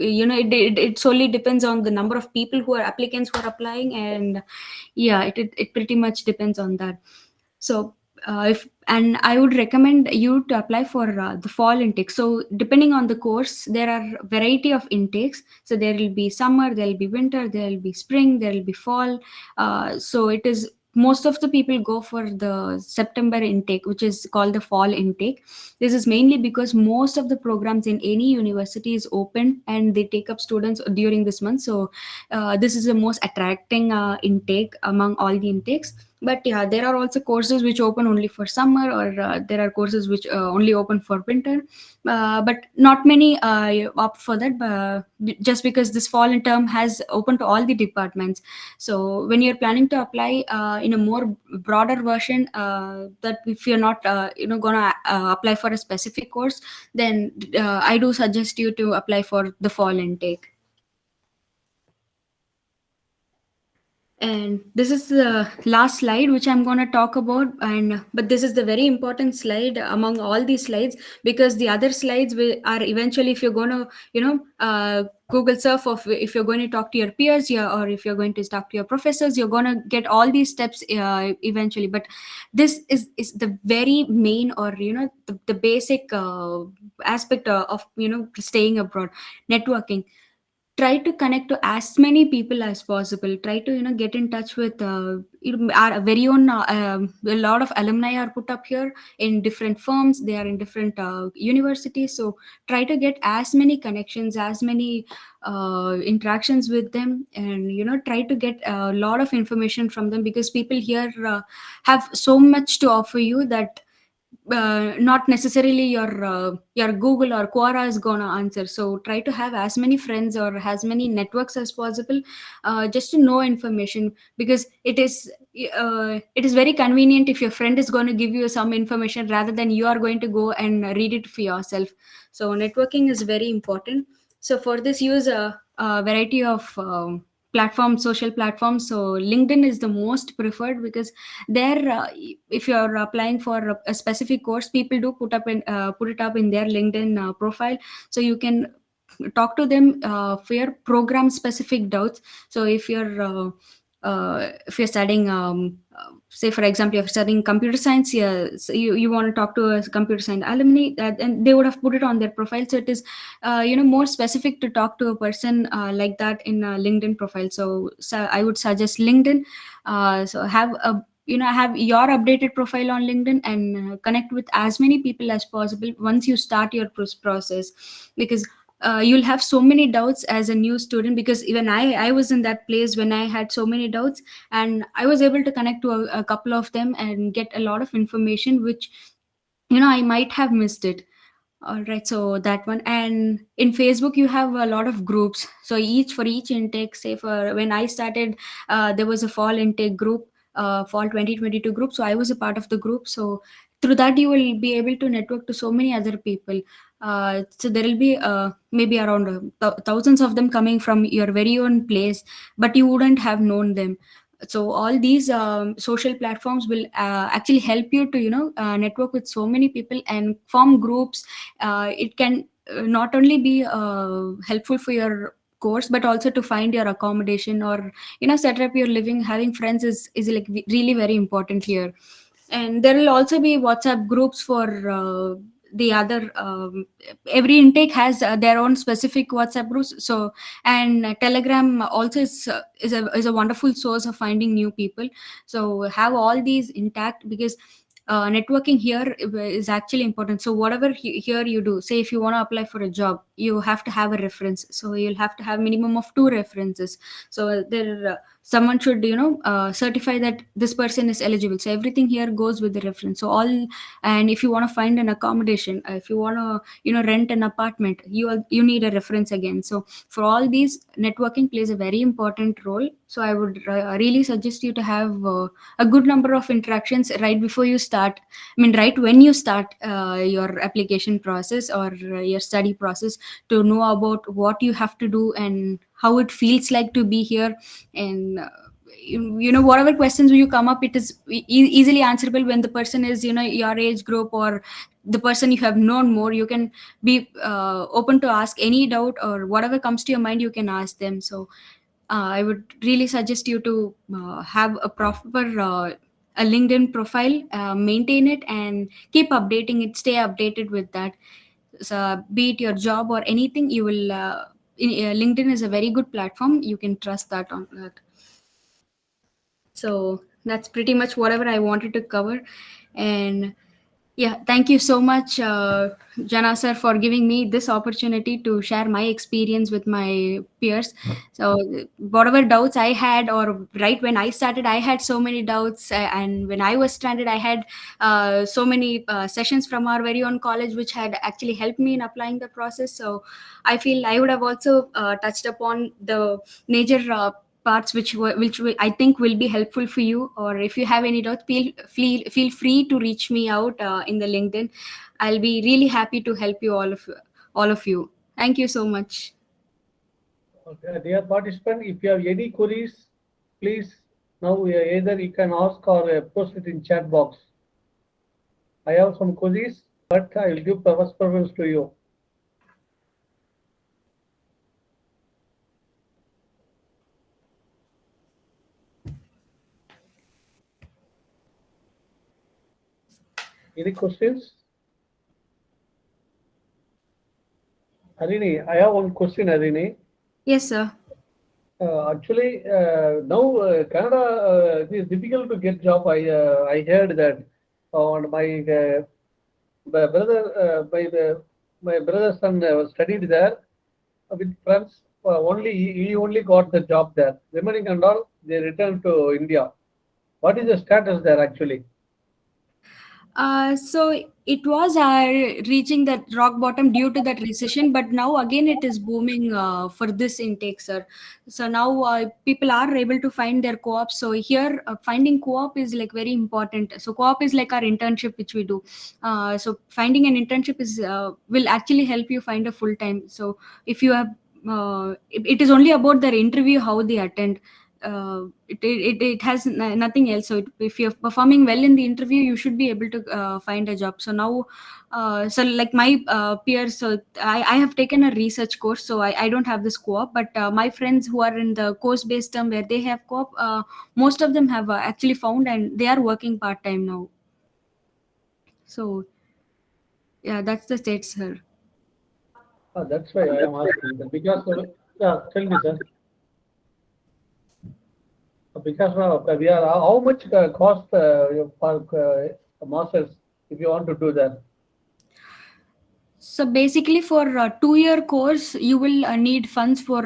it solely depends on the number of people who are applicants who are applying. And yeah, it pretty much depends on that. So if and I would recommend you to apply for the fall intake. So depending on the course, there are variety of intakes. So there will be summer, there will be winter, there will be spring, there will be fall. So it is, most of the people go for the September intake, which is called the fall intake. This is mainly because most of the programs in any university is open and they take up students during this month. So this is the most attracting intake among all the intakes. But yeah, there are also courses which open only for summer, or there are courses which only open for winter. But not many opt for that, just because this fall in term has open to all the departments. So when you're planning to apply in a more broader version, that if you're not gonna apply for a specific course, then I do suggest you to apply for the fall intake. And this is the last slide which I'm going to talk about, and but this is the very important slide among all these slides, because the other slides are eventually, if you're going to Google surf, of if you're going to talk to your peers, yeah, or if you're going to talk to your professors, you're going to get all these steps eventually. But this is the very main, or the basic aspect of staying abroad: networking. Try to connect to as many people as possible. Try to get in touch with our very own a lot of alumni are put up here in different firms. They are in different universities. So try to get as many connections, as many interactions with them, and try to get a lot of information from them, because people here have so much to offer you that not necessarily your Google or Quora is gonna answer. So try to have as many friends or as many networks as possible, just to know information, because it is very convenient if your friend is going to give you some information rather than you are going to go and read it for yourself. So networking is very important. So for this, use a variety of platforms, social platforms. So LinkedIn is the most preferred, because there if you are applying for a specific course, people do put it up in their LinkedIn profile. So you can talk to them for your program specific doubts. So if you're studying say for example, you're studying computer science, yeah, so you want to talk to a computer science alumni, and they would have put it on their profile. So it is more specific to talk to a person like that in a LinkedIn profile. So I would suggest LinkedIn. So have a have your updated profile on LinkedIn, and connect with as many people as possible once you start your process. Because you'll have so many doubts as a new student, because even I was in that place when I had so many doubts, and I was able to connect to a couple of them and get a lot of information which I might have missed it. All right, so that one. And in Facebook, you have a lot of groups. So for each intake, say for when I started, there was a fall intake group, fall 2022 group. So I was a part of the group. So through that, you will be able to network to so many other people. So there will be maybe around thousands of them coming from your very own place, but you wouldn't have known them. So all these social platforms will actually help you to network with so many people and form groups. It can not only be helpful for your course, but also to find your accommodation, or set up your living. Having friends is like really very important here. And there will also be WhatsApp groups for the other every intake has their own specific WhatsApp groups. So, and Telegram also is a wonderful source of finding new people. So have all these intact, because networking here is actually important. So whatever here you do, say if you want to apply for a job, you have to have a reference. So you'll have to have minimum of 2 references. So there someone should certify that this person is eligible. So everything here goes with the reference. So all, and if you want to find an accommodation, if you want to rent an apartment, you need a reference again. So for all these, networking plays a very important role. So I would really suggest you to have a good number of interactions right before you start. I mean, right when you start your application process or your study process, to know about what you have to do and how it feels like to be here. And whatever questions you come up, it is easily answerable when the person is your age group, or the person you have known more. You can be open to ask any doubt, or whatever comes to your mind, you can ask them. So I would really suggest you to have a proper a LinkedIn profile, maintain it, and keep updating it. Stay updated with that. So, be it your job or anything, you will. LinkedIn is a very good platform. You can trust that on that. So that's pretty much whatever I wanted to cover. And yeah, thank you so much, Jana sir, for giving me this opportunity to share my experience with my peers. So whatever doubts I had, or right when I started, I had so many doubts, and when I was stranded, I had so many sessions from our very own college, which had actually helped me in applying the process. So I feel I would have also touched upon the major parts which I think will be helpful for you. Or if you have any doubts, feel free to reach me out in the LinkedIn. I'll be really happy to help you all of you. Thank you so much. Okay, dear participant, if you have any queries, please now either you can ask or post it in chat box. I have some queries, but I will give first preference to you. Any questions? Harini, I have one question, Harini. Yes, sir. Actually, now Canada it is difficult to get job. I heard that, and my brother my brother's son studied there with friends. Only he only got the job there. Remaining and all, they returned to India. What is the status there actually? So it was reaching that rock bottom due to that recession, but now again it is booming for this intake, sir. So now people are able to find their co-op. So here, finding co-op is like very important. So co-op is like our internship which we do. So finding an internship is will actually help you find a full time. So if you have it is only about their interview, how they attend. It has nothing else. So if you're performing well in the interview, you should be able to find a job. So now so like my peers, so I have taken a research course, so I don't have this co-op, but my friends who are in the course based term where they have co-op, most of them have actually found, and they are working part-time now. So yeah, that's the state, sir. That's why I am asking that because yeah, tell me, sir. Because we are how much cost for masters if you want to do that? So basically, for a 2 year course, you will need funds for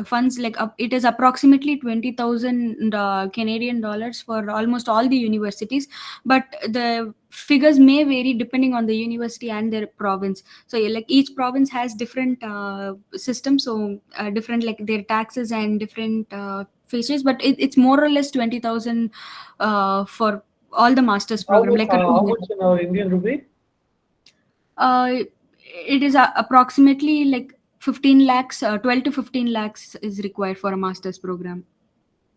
funds like it is approximately 20,000 Canadian dollars for almost all the universities, but the figures may vary depending on the university and their province. So yeah, like each province has different systems, so different like their taxes and different features, but it's more or less 20,000 for all the master's program, like a How 2 year. much in our Indian rupee? Uh, it is approximately like 15 lakhs, 12 to 15 lakhs is required for a master's program.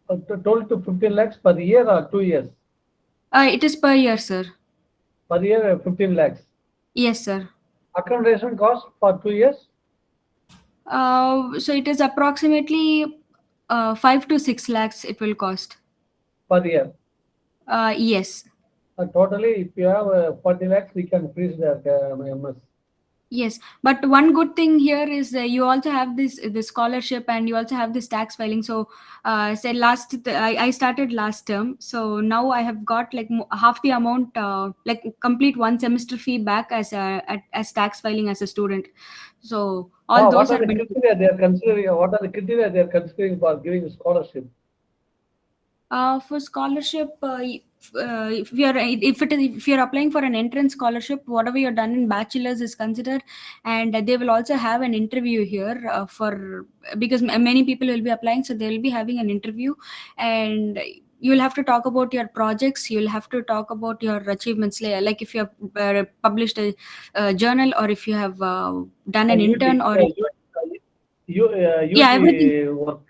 12 to 15 lakhs per year or 2 years? It is per year, sir. Per year, 15 lakhs. Yes, sir. Accommodation cost for 2 years? So it is approximately 5 to 6 lakhs it will cost. Per year. Yes. Totally, if you have 40 lakhs, we can freeze that MS. Yes, but one good thing here is you also have this scholarship, and you also have this tax filing. So, say I started last term, so now I have got like half the amount, like complete one semester fee back as tax filing as a student. So all What those are are the benefits. criteria they are considering? What are the criteria they are considering for giving scholarship? For scholarship, if you're applying for an entrance scholarship, whatever you're done in bachelor's is considered, and they will also have an interview here for because many people will be applying, so they will be having an interview, and you'll have to talk about your projects. You'll have to talk about your achievements, like if you have published a journal, or if you have done an UG, intern, or if, yeah, everything. UG work.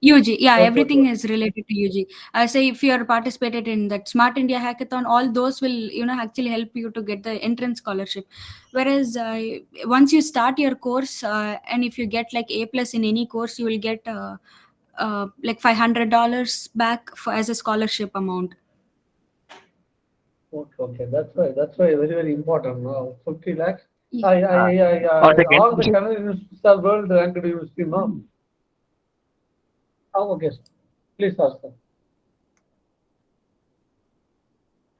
UG, yeah, Okay, okay. everything is related to UG. Say if you are participated in that Smart India Hackathon, all those will actually help you to get the entrance scholarship. Whereas once you start your course, and if you get like A plus in any course, you will get like $500 back as a scholarship amount. Okay. That's why very, very important. 50 lakhs. Yeah. Or second, All the Canadian universities are world ranked university, no? Okay. Please ask them.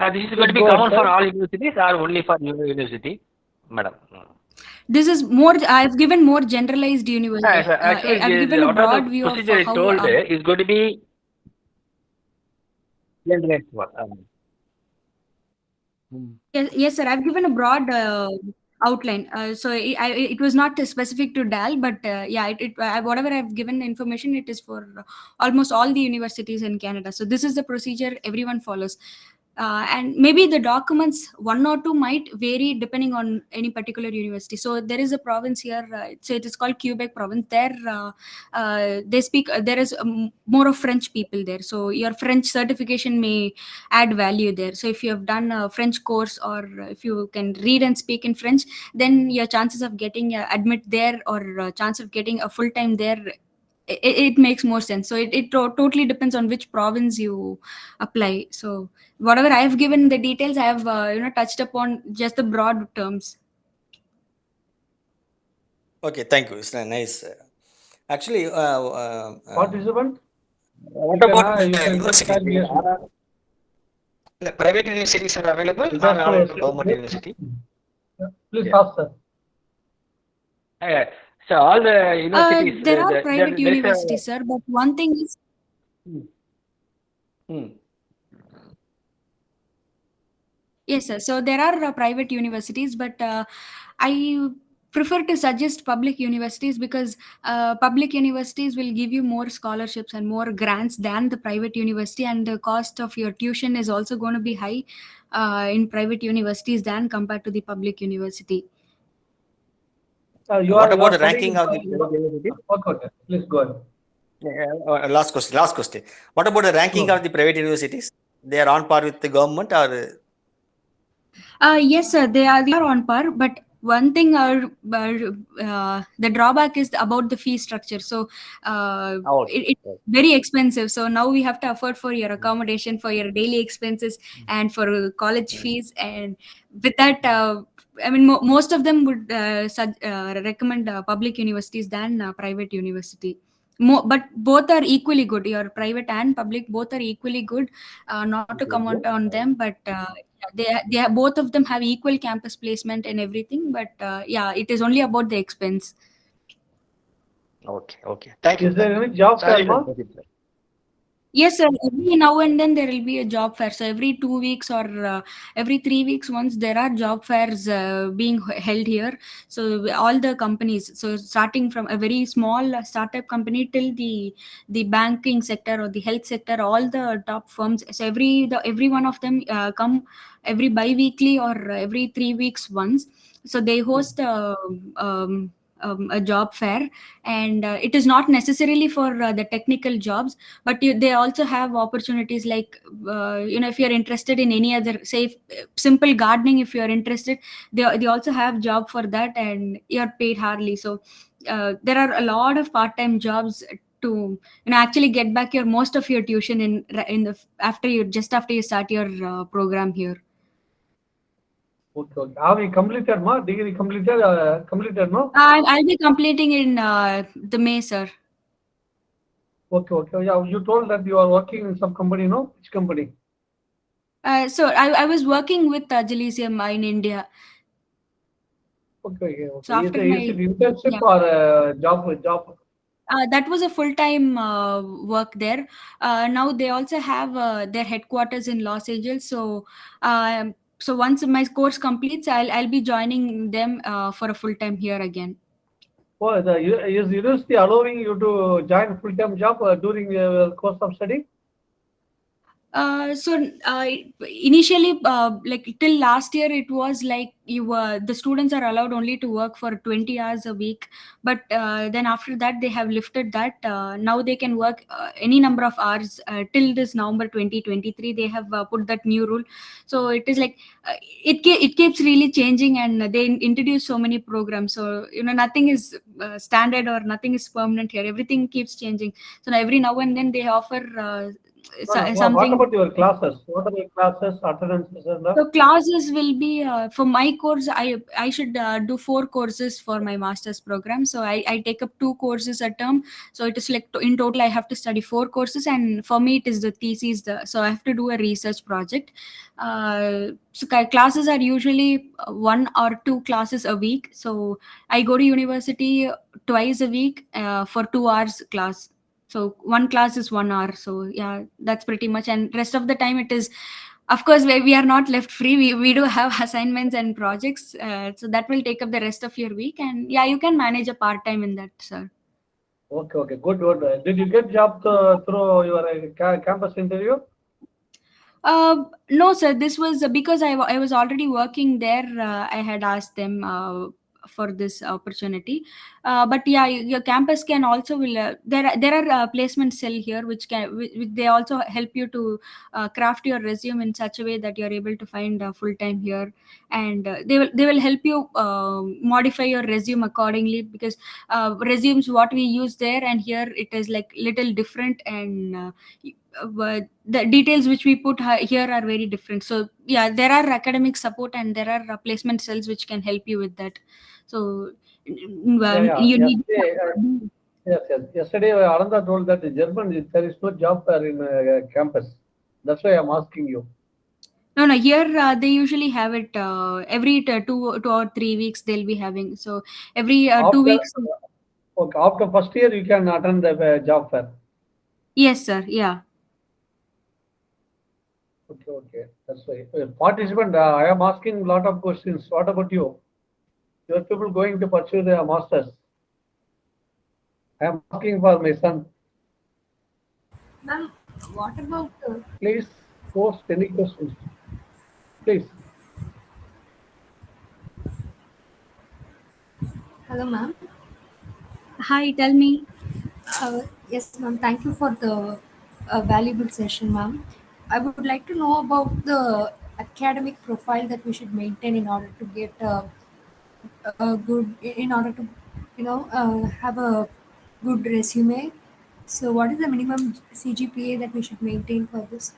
this is going to be Go ahead, common for sir. all universities or only for your university, madam? This is more. I've given more generalized university. So actually, I've given a what are broad the view of procedure is how. told is going to be generalized one. Yes, sir. I've given a broad outline. So it was not specific to DAL, but yeah, whatever I've given information, it is for almost all the universities in Canada. So this is the procedure everyone follows. And maybe the documents, one or two, might vary depending on any particular university. So there is a province here, so it is called Quebec province. There, they speak. There is more of French people there. So your French certification may add value there. So if you have done a French course, or if you can read and speak in French, then your chances of getting admit there, or chance of getting a full time there, it makes more sense. So it totally depends on which province you apply. So whatever I have given the details, I have touched upon just the broad terms. Okay, thank you. It's nice. Actually, Participant, What about you can universities? start here. The private universities are available Is or that all so? government university? Please Yeah. ask, sir. So all the universities, There are private there's universities, sir, but one thing is, yes, sir. So there are private universities, but I prefer to suggest public universities, because public universities will give you more scholarships and more grants than the private university, and the cost of your tuition is also going to be high in private universities than compared to the public university. what about the ranking of the private universities? Okay. Please go ahead. Last question. What about the ranking of the private universities? They are on par with the government, or Yes, sir, they are on par, but one thing the drawback is about the fee structure. So it's very expensive. So now we have to afford for your accommodation, for your daily expenses, and for college fees. And with that, I mean, most of them would recommend public universities than private university. But both are equally good. Your private and public, both are equally good. Not to comment on them, but they both of them have equal campus placement and everything. But yeah, it is only about the expense. Okay. Thank you. Is there any job fair, ma? Yes, sir. Every now and then there will be a job fair. So every 2 weeks or every 3 weeks once, there are job fairs being held here. So all the companies, so starting from a very small startup company till the banking sector or the health sector, all the top firms. So every one of them come every bi-weekly or every 3 weeks once. So they host a job fair, and it is not necessarily for the technical jobs, but they also have opportunities like if you're interested in any other, say, simple gardening, if you're interested, they also have job for that, and you're paid hardly. So there are a lot of part-time jobs to actually get back your most of your tuition in the after you start your program here. Okay. Have you completed, ma? Degree completed? Completed, no? I'll be completing in the May, sir. Okay. Yeah, you told that you are working in some company, no? Which company? So I was working with Jalisium in India. Okay. So after Is it internship or job? That was a full-time work there. Now they also have their headquarters in Los Angeles. So once my course completes, I'll be joining them for a full-time here again. Oh, is university allowing you to join full-time job during your course of study? So initially, like till last year, it was like the students are allowed only to work for 20 hours a week. But then after that, they have lifted that. Now they can work any number of hours till this November 2023. They have put that new rule. So it is like it keeps really changing, and they introduce so many programs. So nothing is standard or nothing is permanent here. Everything keeps changing. So every now and then they offer What something. about your classes? What are your classes, attendances, and So classes will be for my course. I should do 4 courses for my master's program. So I take up 2 courses a term. So it is like in total I have to study 4 courses, and for me it is the thesis. So I have to do a research project. Classes are usually 1 or 2 classes a week. So I go to university twice a week for 2 hours class. So one class is 1 hour. So yeah, that's pretty much. And rest of the time it is, of course, we are not left free. We do have assignments and projects, so that will take up the rest of your week. And yeah, you can manage a part time in that, sir. Okay, good, good. Did you get job through your campus interview? No, sir. This was because I was already working there. I had asked them for this opportunity, but yeah, your campus can also will there are placement cell here which they also help you to craft your resume in such a way that you are able to find full time here, and they will help you modify your resume accordingly, because resumes what we use there and here it is like little different, and the details which we put here are very different. So yeah, there are academic support and there are placement cells which can help you with that. So Yeah. you need Yes. Yesterday, Ananda told that in Germany there is no job fair in campus. That's why I'm asking you. no here they usually have it every 2 or 3 weeks they'll be having. So every 2 weeks. Okay, after first year you can attend the job fair. Yes, sir. Yeah. Okay. That's why. Participant, I am asking a lot of questions. What about you? Your people going to pursue their masters. I am asking for my son. Ma'am, what about Please post any questions. Please. hello, ma'am? Hi, tell me. Yes, ma'am. Thank you for the valuable session, ma'am. I would like to know about the academic profile that we should maintain in order to get a good, in order to, have a good resume. So, what is the minimum CGPA that we should maintain for this?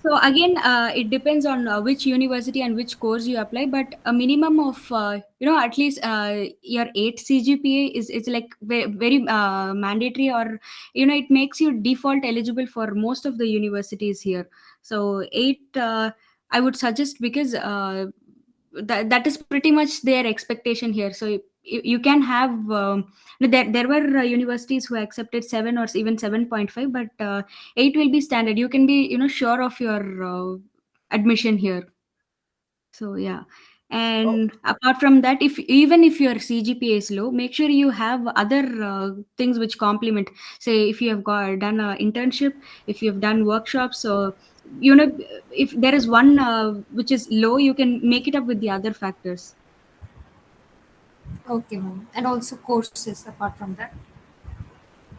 So again, it depends on which university and which course you apply, but a minimum of at least your 8 CGPA is like very mandatory, or it makes you default eligible for most of the universities here. So 8, I would suggest, because that is pretty much their expectation here. So you can have there were universities who accepted 7 or even 7.5, but 8 will be standard. You can be sure of your admission here. So yeah. And apart from that, if your CGPA is low, make sure you have other things which complement. Say if you have done an internship, if you have done workshops, so if there is one which is low, you can make it up with the other factors. Okay, ma'am. And also courses apart from that.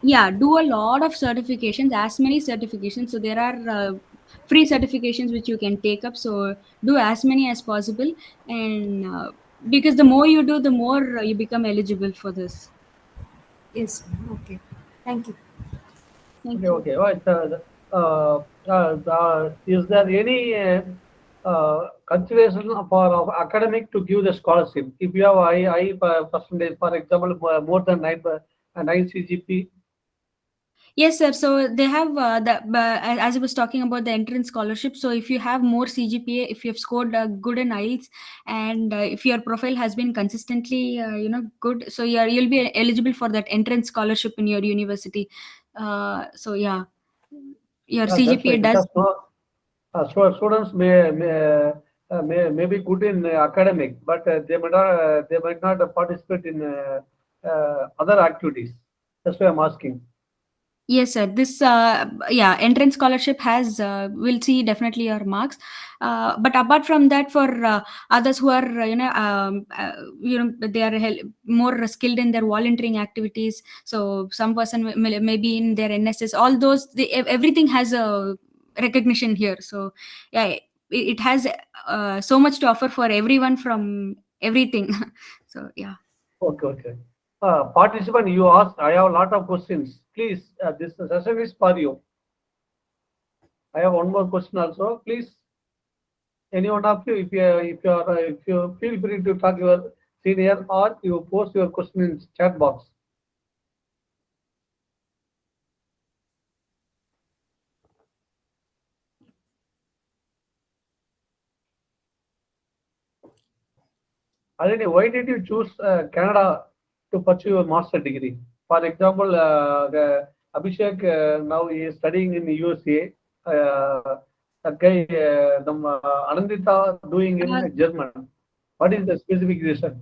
Yeah, do a lot of certifications, as many certifications. So there are free certifications which you can take up. So do as many as possible, and because the more you do, the more you become eligible for this. Yes, ma'am. Okay. Thank you. Thank you. Okay. Right. Is there any consideration for academic to give the scholarship? If you have high percentage, for example, more than 9 CGP. Yes, sir. So they have as I was talking about the entrance scholarship. So if you have more CGPA, if you have scored good in IELTS, and if your profile has been consistently good, so you'll be eligible for that entrance scholarship in your university. So yeah, your That's CGPA right. does. Because students may be good in academic, but they might not participate in other activities. That's why I'm asking. Yes, sir. This entrance scholarship has will see definitely your marks. But apart from that, for others who are they are more skilled in their volunteering activities. So some person maybe in their NSS. All those, everything has a recognition here. So yeah, it has so much to offer for everyone from everything. So yeah. Okay. Participant, you asked, I have a lot of questions. Please, this session is for you. I have one more question also. Please, any one of you, if you feel free to talk your senior or you post your question in chat box. Harini, why did you choose Canada to pursue your master degree? For example, Abhishek now he is studying in the USA. That guy, Anandita doing Uh, in German. What is the specific reason?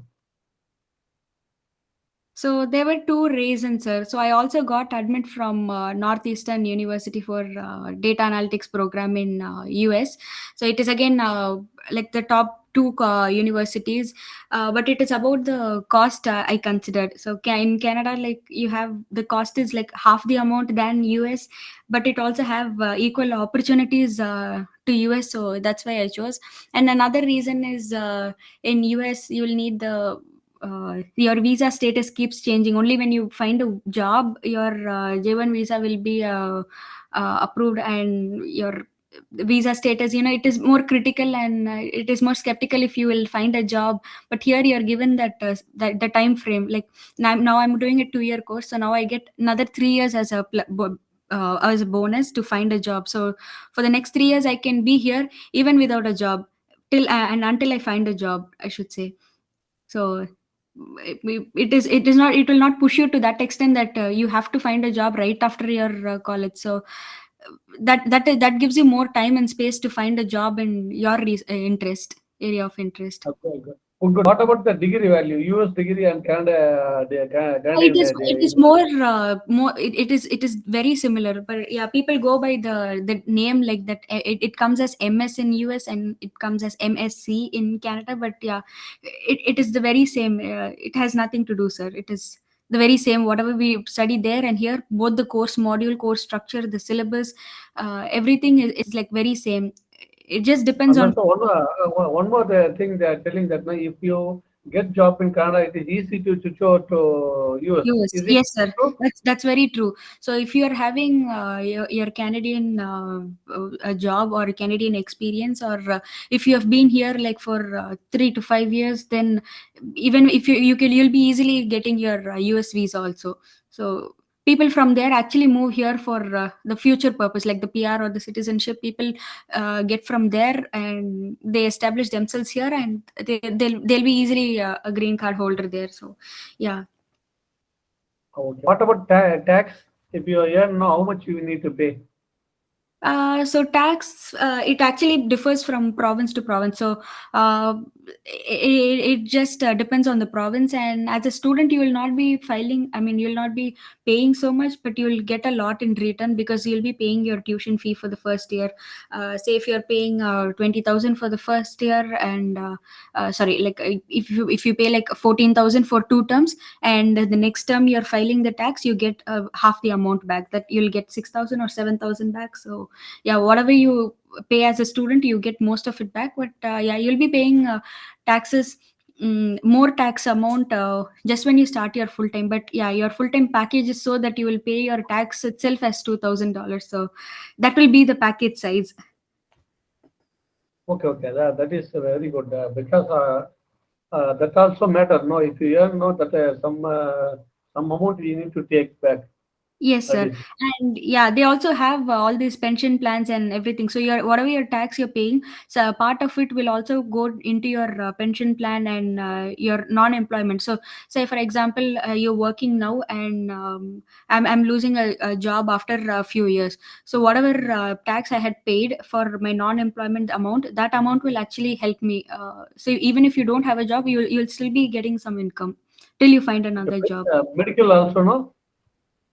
So there were two reasons, sir. So I also got admit from Northeastern University for data analytics program in US. So it is again like the top two universities, but it is about the cost I considered. So in Canada, like you have the cost is like half the amount than US, but it also have equal opportunities to US. So that's why I chose. And another reason is in US you will need the your visa status keeps changing. Only when you find a job, your J1 visa will be approved, and your visa status, it is more critical, and it is more skeptical if you will find a job. But here you are given that the time frame. Like now I'm doing a 2-year course, so now I get another 3 years as a bonus to find a job. So for the next 3 years, I can be here even without a job till and until I find a job, I should say. So it will not push you to that extent that you have to find a job right after your college. So that gives you more time and space to find a job in your interest area of interest. Okay, good. Good. What about the degree value? US degree and Canada, the It Canadian is more it is very similar, but yeah, people go by the name like that. It comes as MS in US and it comes as MSc in Canada, but yeah, it is the very same. It has nothing to do, sir. It is the very same. Whatever we study there and here, both the course module, course structure, the syllabus, everything is like very same. It just depends And on. also one more thing they are telling that now if you get job in Canada, it is easy to switch over to US. Yes, Is it yes, sir. true? That's very true. So if you are having your Canadian a job or a Canadian experience, or if you have been here like for 3 to 5 years, then even if you'll be easily getting your US visa also. So people from there actually move here for the future purpose, like the PR or the citizenship. People get from there and they establish themselves here, and they'll be easily a green card holder there. So yeah. Okay. What about tax? If you earn now, how much you need to pay? So tax, it actually differs from province to province. So it just depends on the province. And as a student, you will not be filing. I mean, you will not be paying so much, but you will get a lot in return because you'll be paying your tuition fee for the first year. Say if you're paying 20,000 for the first year, and sorry, like if you pay like 14,000 for 2 terms, and the next term you're filing the tax, you get half the amount back. That you'll get 6,000 or 7,000 back. So yeah, whatever you pay as a student, you get most of it back. But yeah, you'll be paying taxes, more tax amount just when you start your full time. But yeah, your full time package is so that you will pay your tax itself as $2,000. So that will be the package size. Okay. That is very good because that also matter. No, if you earn no that some amount you need to take back. Yes, That sir. is And yeah, they also have all these pension plans and everything. So your whatever your tax you're paying, so a part of it will also go into your pension plan and your non-employment. So say for example, you're working now, and I'm losing a job after a few years. So whatever tax I had paid for my non-employment amount, that amount will actually help me. So even if you don't have a job, you'll still be getting some income till you find another okay. job. Medical also no.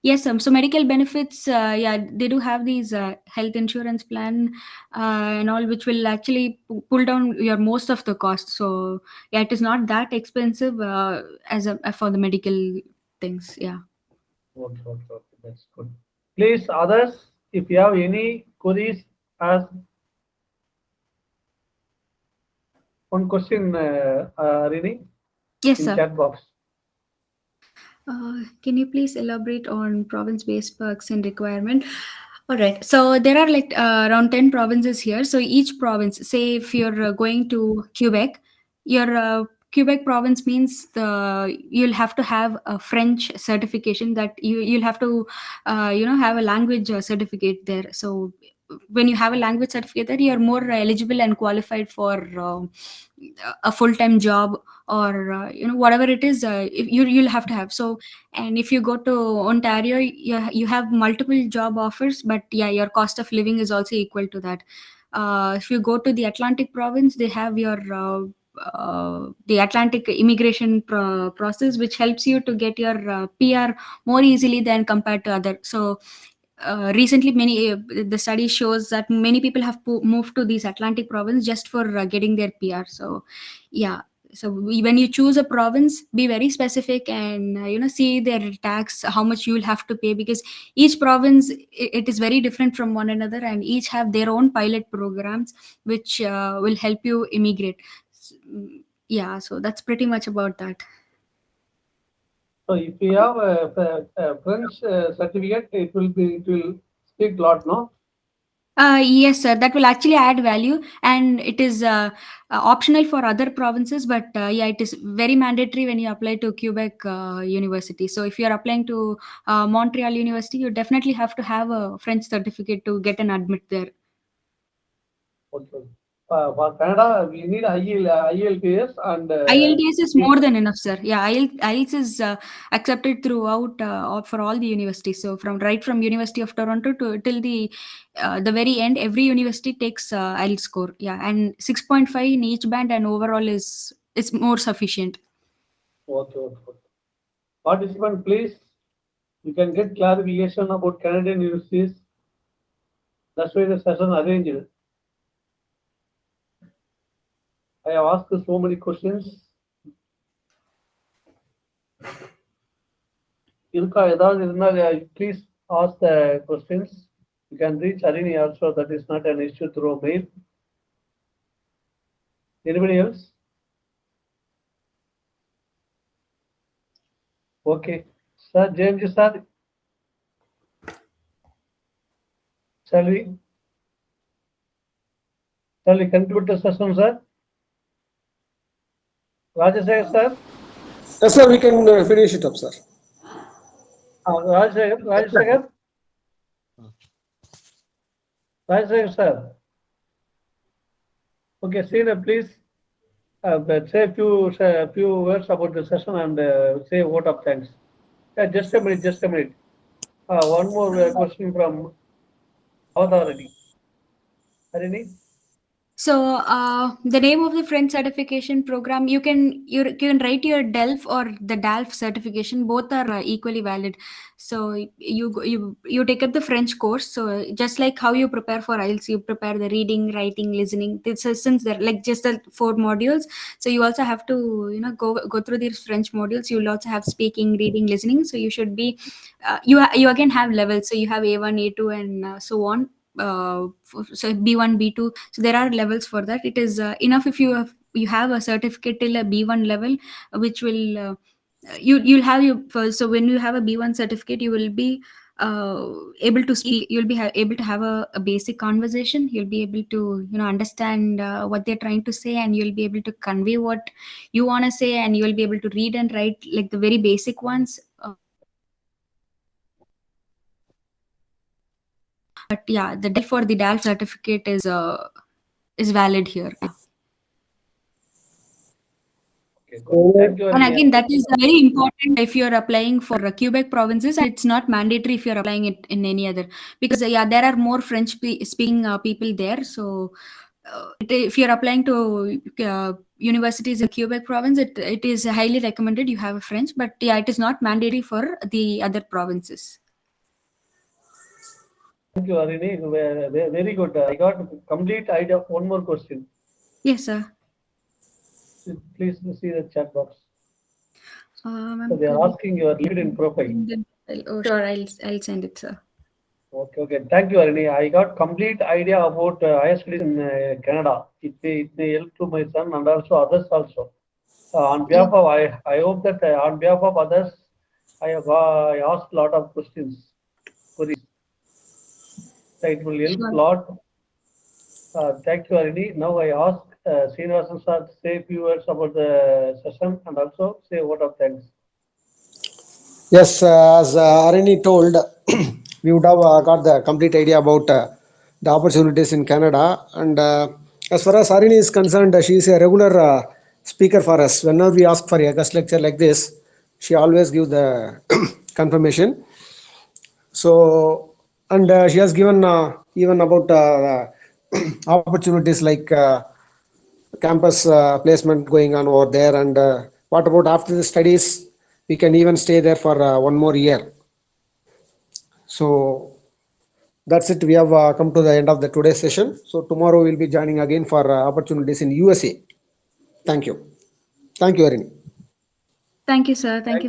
Yes, so medical benefits, yeah, they do have these health insurance plan and all, which will actually pull down your most of the cost. So yeah, it is not that expensive as for the medical things. Yeah. Okay. That's good. Please, others, if you have any queries, ask one question, Harini, Yes, in sir. chat box. Can you please elaborate on province-based perks and requirement? All right. So there are like around 10 provinces here. So each province, say if you're going to Quebec, your Quebec province means you'll have to have a French certification, that you'll have to have a language certificate there. So when you have a language certificate there, you're more eligible and qualified for a full-time job, or whatever it is, you'll have to have. So, and if you go to Ontario, you have multiple job offers, but yeah, your cost of living is also equal to that. If you go to the Atlantic province, they have your the Atlantic immigration process, which helps you to get your PR more easily than compared to other. So recently, many the study shows that many people have moved to these Atlantic province just for getting their PR. So yeah, so when you choose a province, be very specific, and see their tax, how much you will have to pay, because each province, it is very different from one another, and each have their own pilot programs which will help you immigrate. Yeah, so that's pretty much about that. So if you have a French certificate, it will speak a lot, no? Yes, sir. That will actually add value, and it is optional for other provinces. But yeah, it is very mandatory when you apply to Quebec University. So if you are applying to Montreal University, you definitely have to have a French certificate to get an admit there. Okay. For Canada, we need IELTS and IELTS is more than enough, sir. Yeah, IELTS is accepted throughout for all the universities. So from University of Toronto to till the very end, every university takes IELTS score. Yeah, and 6.5 in each band, and overall is more sufficient. Okay. Participant, please, you can get clarification about Canadian universities. That's why the session arranged. I have asked so many questions. Please ask the questions. You can reach Harini also. That is not an issue through mail. Anybody else? Okay. Sir, James, sir. Shall we conclude the session, sir? Rajasekhar, sir? Yes, sir, we can finish it up, sir. Rajasekhar, sir. Okay, Sina, please say a few words about the session and say a vote of thanks. Just a minute. One more question from Avadharani. Harini? So the name of the French certification program, you can write your DELF or the DALF certification. Both are equally valid. So you take up the French course. So just like how you prepare for IELTS, you prepare the reading, writing, listening. Since they're like just the 4 modules, so you also have to go through these French modules. You will also have speaking, reading, listening. So you should be you again have levels. So you have A1, A2, and so on. So B1, B2. So there are levels for that. It is enough if you have a certificate till a B1 level, which will you'll have so when you have a B1 certificate, you will be able to speak. You'll be able to have a basic conversation. You'll be able to understand what they're trying to say, and you'll be able to convey what you want to say, and you'll be able to read and write like the very basic ones. But yeah, the DEL for the DALF certificate is valid here. Okay, good. Thank you. And again, that is very important if you're applying for Quebec provinces, and it's not mandatory if you're applying it in any other, because there are more French speaking people there. So if you're applying to universities in Quebec province, it is highly recommended you have a French, but yeah, it is not mandatory for the other provinces. Thank you, Harini. Very good. I got a complete idea of one more question. Yes, sir. Please see the chat box. So they are asking your LinkedIn profile. Oh, sure, I'll send it, sir. Okay. Thank you, Harini. I got complete idea about higher studies in Canada. It may help to my son and also others also. On behalf of I hope that on behalf of others, I asked a lot of questions, queries. It will help a Sure. lot. Thank you, Harini. Now I ask Srinivasan sir to say a few words about the session and also say a word of thanks. Yes, as Harini told, we would have got the complete idea about the opportunities in Canada. And as far as Harini is concerned, she is a regular speaker for us. Whenever we ask for a guest lecture like this, she always gives the confirmation. So, and she has given even about opportunities like campus placement going on over there. And what about after the studies? We can even stay there for one more year. So that's it. We have come to the end of the today's session. So tomorrow we'll be joining again for opportunities in USA. Thank you. Thank you, Harini. Thank you, sir. Thank Thank you. you.